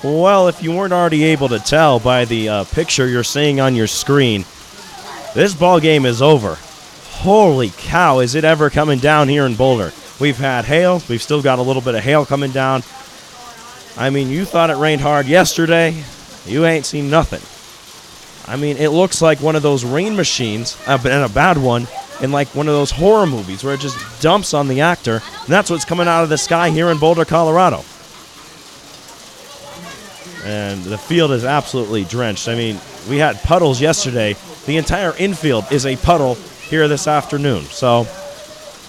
Well, if you weren't already able to tell by the picture you're seeing on your screen, this ball game is over. Holy cow, is it ever coming down here in Boulder? We've had hail. We've still got a little bit of hail coming down. I mean, you thought it rained hard yesterday. You ain't seen nothing. I mean, it looks like one of those rain machines, and a bad one, in like one of those horror movies where it just dumps on the actor. And that's what's coming out of the sky here in Boulder, Colorado. And the field is absolutely drenched. I mean, we had puddles yesterday. The entire infield is a puddle here this afternoon. So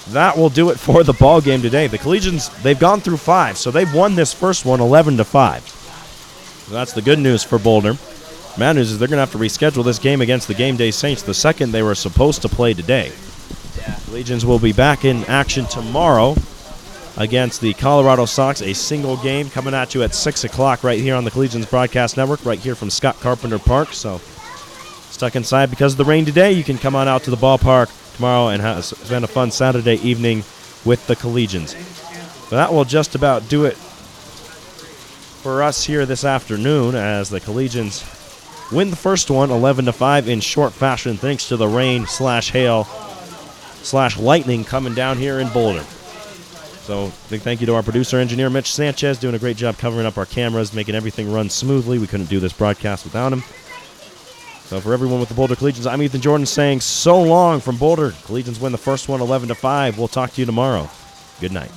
that will do it for the ball game today. The Collegians, they've gone through 5, so they've won this first one 11-5. So that's the good news for Boulder. Bad news is they're going to have to reschedule this game against the Gameday Saints, the second they were supposed to play today. Collegians will be back in action tomorrow against the Colorado Sox, a single game coming at you at 6 o'clock right here on the Collegians Broadcast Network, right here from Scott Carpenter Park. So stuck inside because of the rain today, you can come on out to the ballpark tomorrow and spend a fun Saturday evening with the Collegians. So that will just about do it for us here this afternoon as the Collegians win the first one 11-5 in short fashion thanks to the rain/hail/lightning coming down here in Boulder. So big thank you to our producer engineer Mitch Sanchez, doing a great job covering up our cameras, making everything run smoothly. We couldn't do this broadcast without him. So for everyone with the Boulder Collegians, I'm Ethan Jordan saying so long from Boulder. Collegians win the first one 11-5. We'll talk to you tomorrow. Good night.